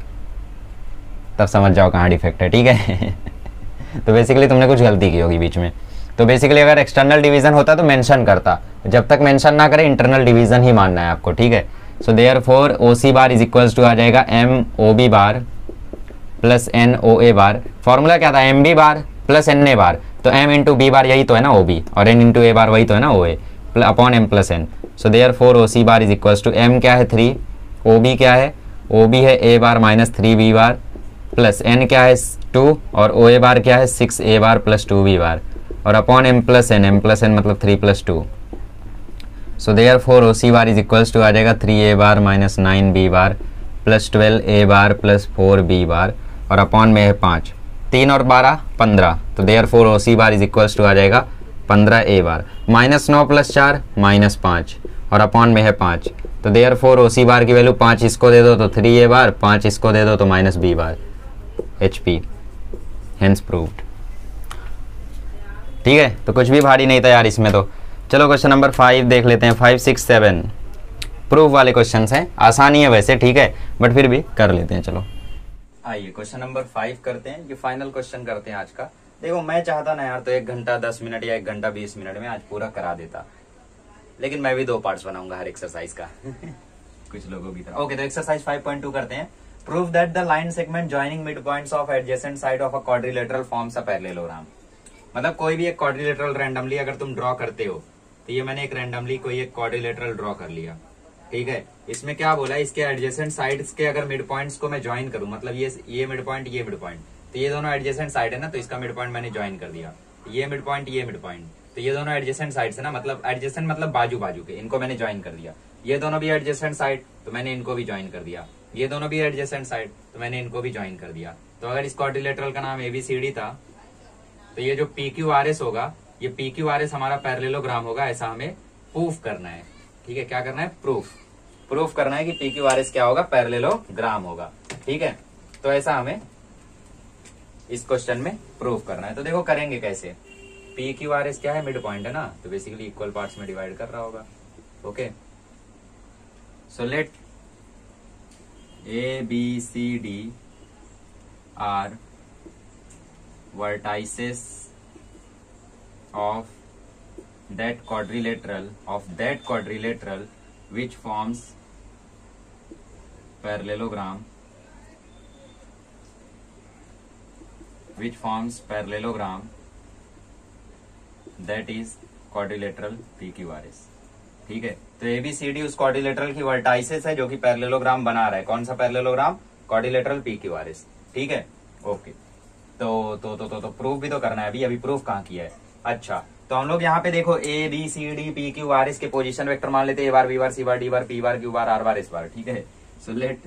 तब समझ जाओ कहाँ डिफेक्ट है। ठीक है तो बेसिकली तुमने कुछ गलती की होगी बीच में। तो बेसिकली अगर एक्सटर्नल डिवीजन होता तो मेंशन करता, जब तक मेंशन ना करे इंटरनल डिवीजन ही मानना है आपको। ठीक है, so therefore O C bar is equals to आ जाएगा M O B bar plus N O A bar. Formula क्या था, M B bar plus N A bar, तो एम इंटू बी बार यही तो है ना ओ बी, और एन इंटू ए बार वही तो है ना O A, upon M plus N. So therefore O C bar is equals to M क्या है 3, ओ बी क्या है, ओ बी है ए बार माइनस 3b बार, प्लस एन क्या है 2, और ओ ए बार क्या है 6a बार प्लस 2b बार, और अपॉन एम प्लस एन मतलब 3 + 2। So therefore O C bar is equals to आ जाएगा 3a bar minus 9b bar plus 12a bar plus 4b bar, और अपॉन में है 5, 3 और 12 15, तो therefore O C bar is equals to आ जाएगा 15a बार, माइनस 9 + 4 -5, और अपॉन में है 5, तो देयरफॉर ओ सी बार की वैल्यू 5 इसको दे दो तो 3a बार, 5 इसको दे दो तो -b बार, HP हेंस प्रूव्ड। ठीक है, तो कुछ भी भारी नहीं था यार इसमें तो। चलो क्वेश्चन नंबर 5 देख लेते हैं, 5 6 7 प्रूफ वाले क्वेश्चंस हैं, आसानी है वैसे, ठीक है, बट फिर भी कर लेते हैं। चलो आइए क्वेश्चन नंबर 5 करते हैं, ये फाइनल क्वेश्चन करते हैं आज का। देखो मैं चाहता ना यार तो 1 घंटा 10 मिनट या 1 घंटा 20 मिनट में आज पूरा करा देता, लेकिन मैं भी 2 पार्ट्स बनाऊंगा हर एक्सरसाइज का कुछ लोगों की तरह। ओके, तो एक्सरसाइज 5.2 करते हैं। Prove that the line segment joining mid points of adjacent side of a quadrilateral forms a parallelogram. मतलब कोई भी एक क्वाड्रिलेटरल रैंडमली अगर तुम ड्रॉ करते हो, तो ये मैंने एक रैंडमली कोई एक क्वाड्रिलेटरल ड्रॉ कर लिया, ठीक है। इसमें क्या बोला, इसके एडजेसेंट साइड्स के अगर मिड पॉइंट्स को मैं ज्वाइन करूं, मतलब ये मिड पॉइंट ये मिड पॉइंट, तो ये दोनों एडजेसेंट साइड है ना, तो इसका मिड पॉइंट मैंने ज्वाइन कर दिया। ये मिड पॉइंट ये मिड पॉइंट, तो ये दोनों एडजेसेंट साइड्स है ना, मतलब एडजेसेंट मतलब बाजू बाजू के, इनको मैंने ज्वाइन कर दिया। ये दोनों भी एडजेसेंट साइड, तो मैंने इनको भी ज्वाइन कर दिया। ये दोनों भी एडजेसेंट साइड, तो मैंने इनको भी ज्वाइन कर दिया। तो अगर इस क्वाड्रिलेटरल का नाम ABCD था, तो ये जो PQRS होगा, ये PQRS हमारा पैरेललोग्राम होगा, ऐसा हमें प्रूफ करना है। ठीक है, क्या करना है, प्रूफ करना है कि PQRS क्या होगा, पैरेललोग्राम होगा। ठीक है, तो ऐसा हमें इस क्वेश्चन में प्रूफ करना है। तो देखो करेंगे कैसे, PQRS क्या है, मिड पॉइंट है ना, तो बेसिकली इक्वल पार्ट्स में डिवाइड कर रहा होगा। Okay, so let ABCD are vertices of that quadrilateral which forms parallelogram that is quadrilateral PQRS। ठीक है, तो ABCD उस क्वाड्रिलेटरल की वर्टाइसेस है जो कि पैरेललोग्राम बना रहा है। कौन सा पैरेललोग्राम, क्वाड्रिलेटरल PQRS। ठीक है, ओके, तो प्रूफ भी तो करना है अभी प्रूफ कहाँ किया है। अच्छा, तो हम लोग यहाँ पे देखो ABCD PQRS के पोजीशन वेक्टर मान लेते हैं, A bar B bar C bar D bar P bar Q bar R bar S bar. ठीक है, so let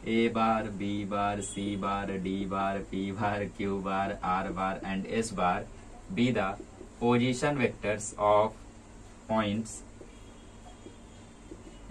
A bar, B bar, C bar, D bar, P bar, Q bar, R bar and S bar be the position vectors of points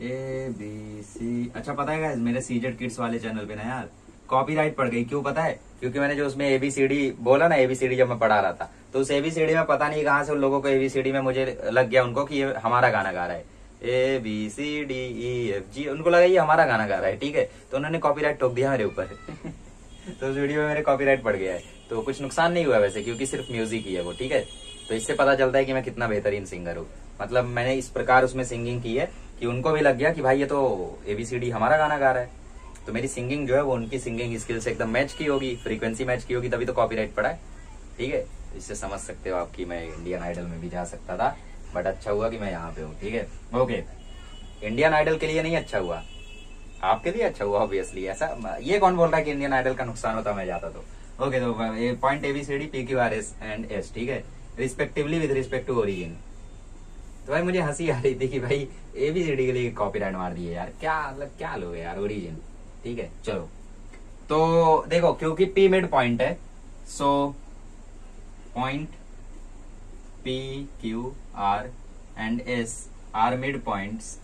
A B C. अच्छा पता है गाइस, मेरे सीजेड किड्स वाले चैनल पे ना यार कॉपीराइट पड़ गई। क्यों पता है? क्योंकि मैंने जो उसमें एबीसीडी बोला ना, एबीसीडी जब मैं पढ़ा रहा था, तो उस एबीसीडी में पता नहीं कहां से उन लोगों को एबीसीडी में मुझे लग गया उनको कि ये हमारा गाना गा रहा है, A B C D E F G, उनको लगा ये हमारा गाना गा रहा है, ठीक है, तो उन्होंने कॉपीराइट ठोक दिया मेरे ऊपर तो उस वीडियो में मेरे कॉपीराइट पड़ गया है। तो कुछ नुकसान नहीं हुआ वैसे, क्योंकि सिर्फ म्यूजिक ही है वो, ठीक है। तो इससे पता चलता है कि मैं कितना बेहतरीन सिंगर हूँ। मतलब मैंने इस प्रकार उसमें सिंगिंग की है कि उनको भी लग गया कि भाई ये तो एबीसीडी हमारा गाना गा रहा है। तो मेरी सिंगिंग जो है वो उनकी सिंगिंग स्किल से एकदम मैच की होगी, फ्रीक्वेंसी मैच की होगी, तभी तो कॉपीराइट पड़ा है, ठीक है। इससे समझ सकते हो आप कि मैं इंडियन आइडल में भी जा सकता था, बट अच्छा हुआ कि मैं यहाँ पे हूँ, ठीक है। ओके, इंडियन आइडल के लिए नहीं अच्छा हुआ, आपके लिए अच्छा हुआ ऑब्वियसली। ऐसा ये कौन बोल रहा है कि इंडियन आइडल का नुकसान होता मैं जाता तो। ओके, तो point A B C D P Q R S and S, ठीक है, respectively with respect to origin. तो भाई मुझे हंसी आ रही थी कि भाई एबीसीडी के लिए कॉपीराइट मार दिए यार, क्या मतलब क्या लोग यार, ओरिजिन, ठीक है। चलो तो देखो, क्योंकि पी मिड पॉइंट है, so point P Q R and S are mid points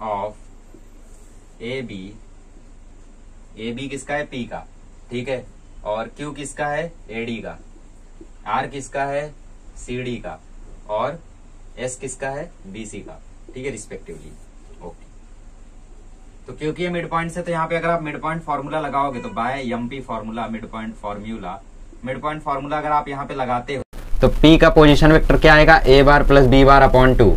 of A B. A B किसका है? पी का, ठीक है, और क्यू किसका है? एडी का, आर किसका है? सीडी का, और एस किसका है? बीसी का, ठीक है, रिस्पेक्टिवली। ओके, तो क्योंकि ये मिड पॉइंट है तो यहाँ पे अगर आप मिड पॉइंट फॉर्मूला लगाओगे तो by MP formula, mid point formula अगर आप यहाँ पे लगाते हो तो पी का पोजीशन वेक्टर क्या आएगा? ए bar plus B bar upon 2।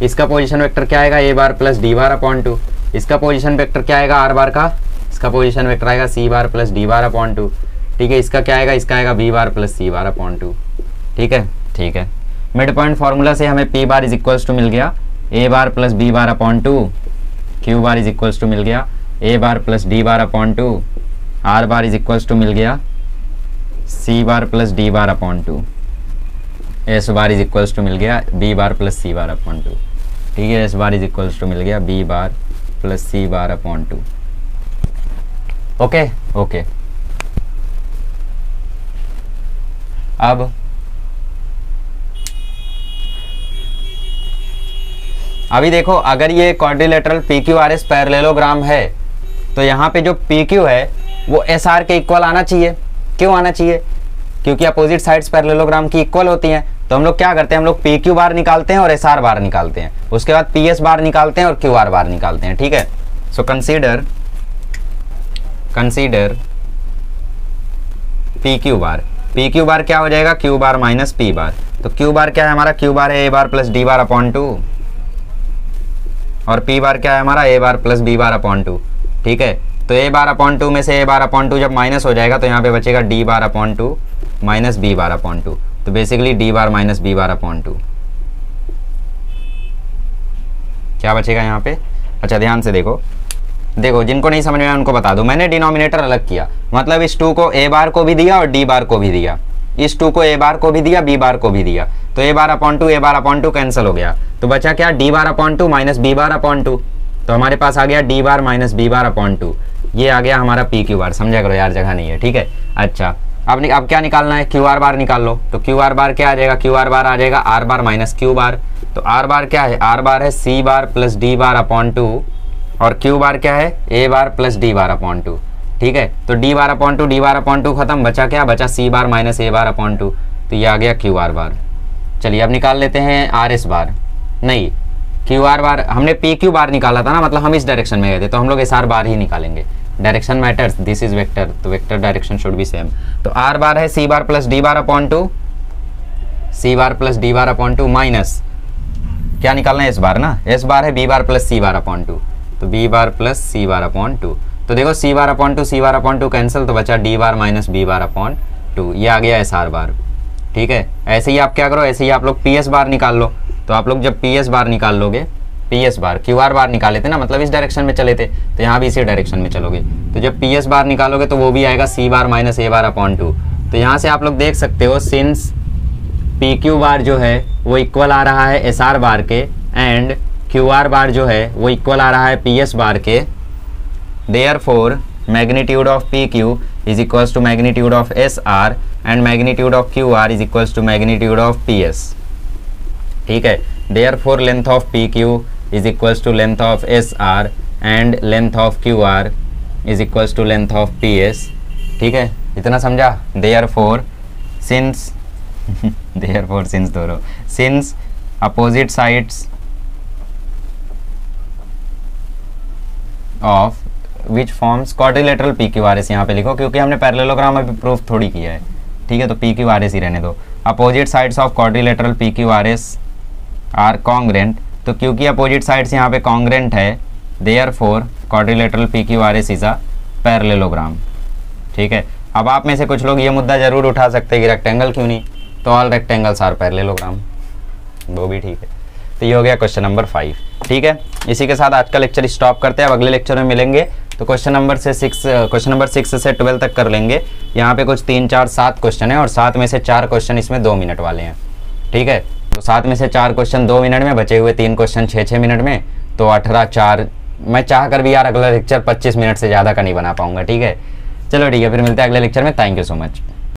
इसका पोजीशन वेक्टर क्या आएगा? ए bar plus D bar upon 2। इसका पोजीशन वेक्टर क्या आएगा? आर बार का, इसका पोजीशन वेक्टर आएगा सी bar plus D bar upon 2, ठीक है। इसका क्या आएगा? इसका आएगा B bar plus C bar upon 2, ठीक है, ठीक है। मिड पॉइंट फॉर्मूला से हमें P bar is equals to मिल गया A bar plus B bar upon 2, Q bar is equals to मिल गया A bar plus D bar upon 2, R bar is equals to मिल गया C bar plus D bar upon 2, S bar is equals to मिल गया B bar plus C bar upon 2, ठीक है। S bar is equals to मिल गया B bar plus C bar upon 2। Okay okay, अब अभी देखो, अगर ये quadrilateral P Q R S parallelogram है तो यहाँ पे जो पी क्यू है वो एस आर के इक्वल आना चाहिए। क्यों आना चाहिए? क्योंकि अपोजिट साइड्स पैरेललोग्राम की इक्वल होती हैं। तो हम लोग क्या करते हैं, हम लोग पी क्यू बार निकालते हैं और एस आर बार निकालते हैं, उसके बाद पी एस बार निकालते हैं और क्यू आर बार निकालते हैं, ठीक है। So consider P Q bar. P Q bar क्या हो जाएगा? क्यू बार माइनस पी बार। तो क्यू बार क्या है हमारा? क्यू बार है ए bar plus D bar upon 2, और पी बार क्या है हमारा? ए bar plus B bar upon 2, ठीक है। तो ए बार अपॉन 2 में से ए बार अपॉन 2 जब माइनस हो जाएगा तो यहाँ पे बचेगा D bar upon 2 minus B bar upon 2, तो basically D bar minus B bar upon 2। क्या बचेगा यहाँ पे? अच्छा ध्यान से देखो, जिनको नहीं समझ में आया उनको बता दूं, मैंने डिनोमिनेटर अलग किया, मतलब इस 2 को ए बार को भी दिया और डी बार को भी दिया, इस 2 को ए बार को भी दिया, बी बार को भी दिया, तो A bar upon 2 A bar upon 2 cancel हो गया, तो बचा क्या? D bar upon 2 minus B bar upon 2। तो हमारे पास आ गया D bar minus B bar upon 2, ये आ गया हमारा पी क्यू बार। समझा करो यार, जगह नहीं है, ठीक है। अच्छा अब क्या निकालना है? क्यू आर बार निकाल लो। तो क्यू आर बार क्या आ जाएगा? क्यू आर बार आ जाएगा are bar minus Q bar. तो आर बार क्या है? आर बार है C bar plus D bar upon 2, और क्यू बार क्या है? ए bar plus D bar upon 2, ठीक है। तो D bar upon 2 D bar upon 2 खत्म, बचा क्या? बचा सी बार माइनस ए बार अपॉन 2, तो ये आ गया क्यू आर बार। चलिए अब निकाल लेते हैं आर एस बार, नहीं क्यू आर बार, हमने पी क्यू बार निकाला था ना, मतलब हम इस डायरेक्शन में गए थे, तो हम लोग एस आर बार ही निकालेंगे। Direction matters, this is vector, तो vector direction should be same. तो आर बार है C bar plus D bar upon 2, C bar plus D bar upon 2 minus क्या निकालना है? एस बार ना, एस बार है B bar plus C bar upon 2, तो B bar plus C bar upon 2। तो देखो C bar upon 2 C bar upon 2 cancel, तो बचा D bar minus B bar upon 2, ये आ गया एस आर बार, ठीक है। ऐसे ही आप क्या करो, ऐसे ही आप लोग पी एस बार निकाल लो। तो आप लोग जब पी एस बार निकाल लोगे, P S bar Q R बार निकाले थे ना, मतलब इस डायरेक्शन में चले थे, तो यहाँ भी इसी डायरेक्शन में चलोगे, तो जब पी एस बार निकालोगे तो वो भी आएगा सी बार माइनस ए बार अपॉन 2। तो यहाँ से आप लोग देख सकते हो, सिंस पी क्यू बार जो है वो इक्वल आ रहा है एस आर बार के, एंड क्यू आर बार जो है वो इक्वल आ रहा है पी एस बार के, Therefore magnitude of PQ is equals to magnitude of SR and magnitude of QR is equals to magnitude of PS. ठीक है, therefore length of PQ is equals to length of SR and length of QR is equals to length of PS. ठीक है, इतना समझा? therefore since therefore since दोनों since opposite sides of which forms quadrilateral PQRS यहाँ पे लिखो, क्योंकि हमने पैरेललोग्राम अभी प्रूफ थोड़ी किया है, ठीक है, तो PQRS ही रहने दो। Opposite sides of quadrilateral PQRS are congruent, तो क्योंकि अपोजिट साइड्स यहाँ पे कॉन्ग्रेंट है, therefore quadrilateral PQRS is a parallelogram. ठीक है, अब आप में से कुछ लोग ये मुद्दा जरूर उठा सकते हैं कि रेक्टेंगल क्यों नहीं, तो ऑल रेक्टेंगल्स आर पैरेललोग्राम, वो भी ठीक है। तो ये हो गया क्वेश्चन नंबर 5। ठीक है, इसी के साथ आज का लेक्चर स्टॉप करते हैं। अब अगले लेक्चर में मिलेंगे तो क्वेश्चन नंबर 6 से 12 तक कर लेंगे। यहाँ पे कुछ 3, 4, 7 क्वेश्चन है और 7 में से 4 क्वेश्चन इसमें 2 मिनट वाले हैं। ठीक है, तो 7 में से 4 क्वेश्चन 2 मिनट में, बचे हुए 3 क्वेश्चन 6-6 मिनट में, तो 18, 4 मैं चाह कर भी यार अगला लेक्चर 25 मिनट से ज़्यादा का नहीं बना पाऊंगा। ठीक है, चलो ठीक है, फिर मिलते हैं अगले लेक्चर में। Thank you so much.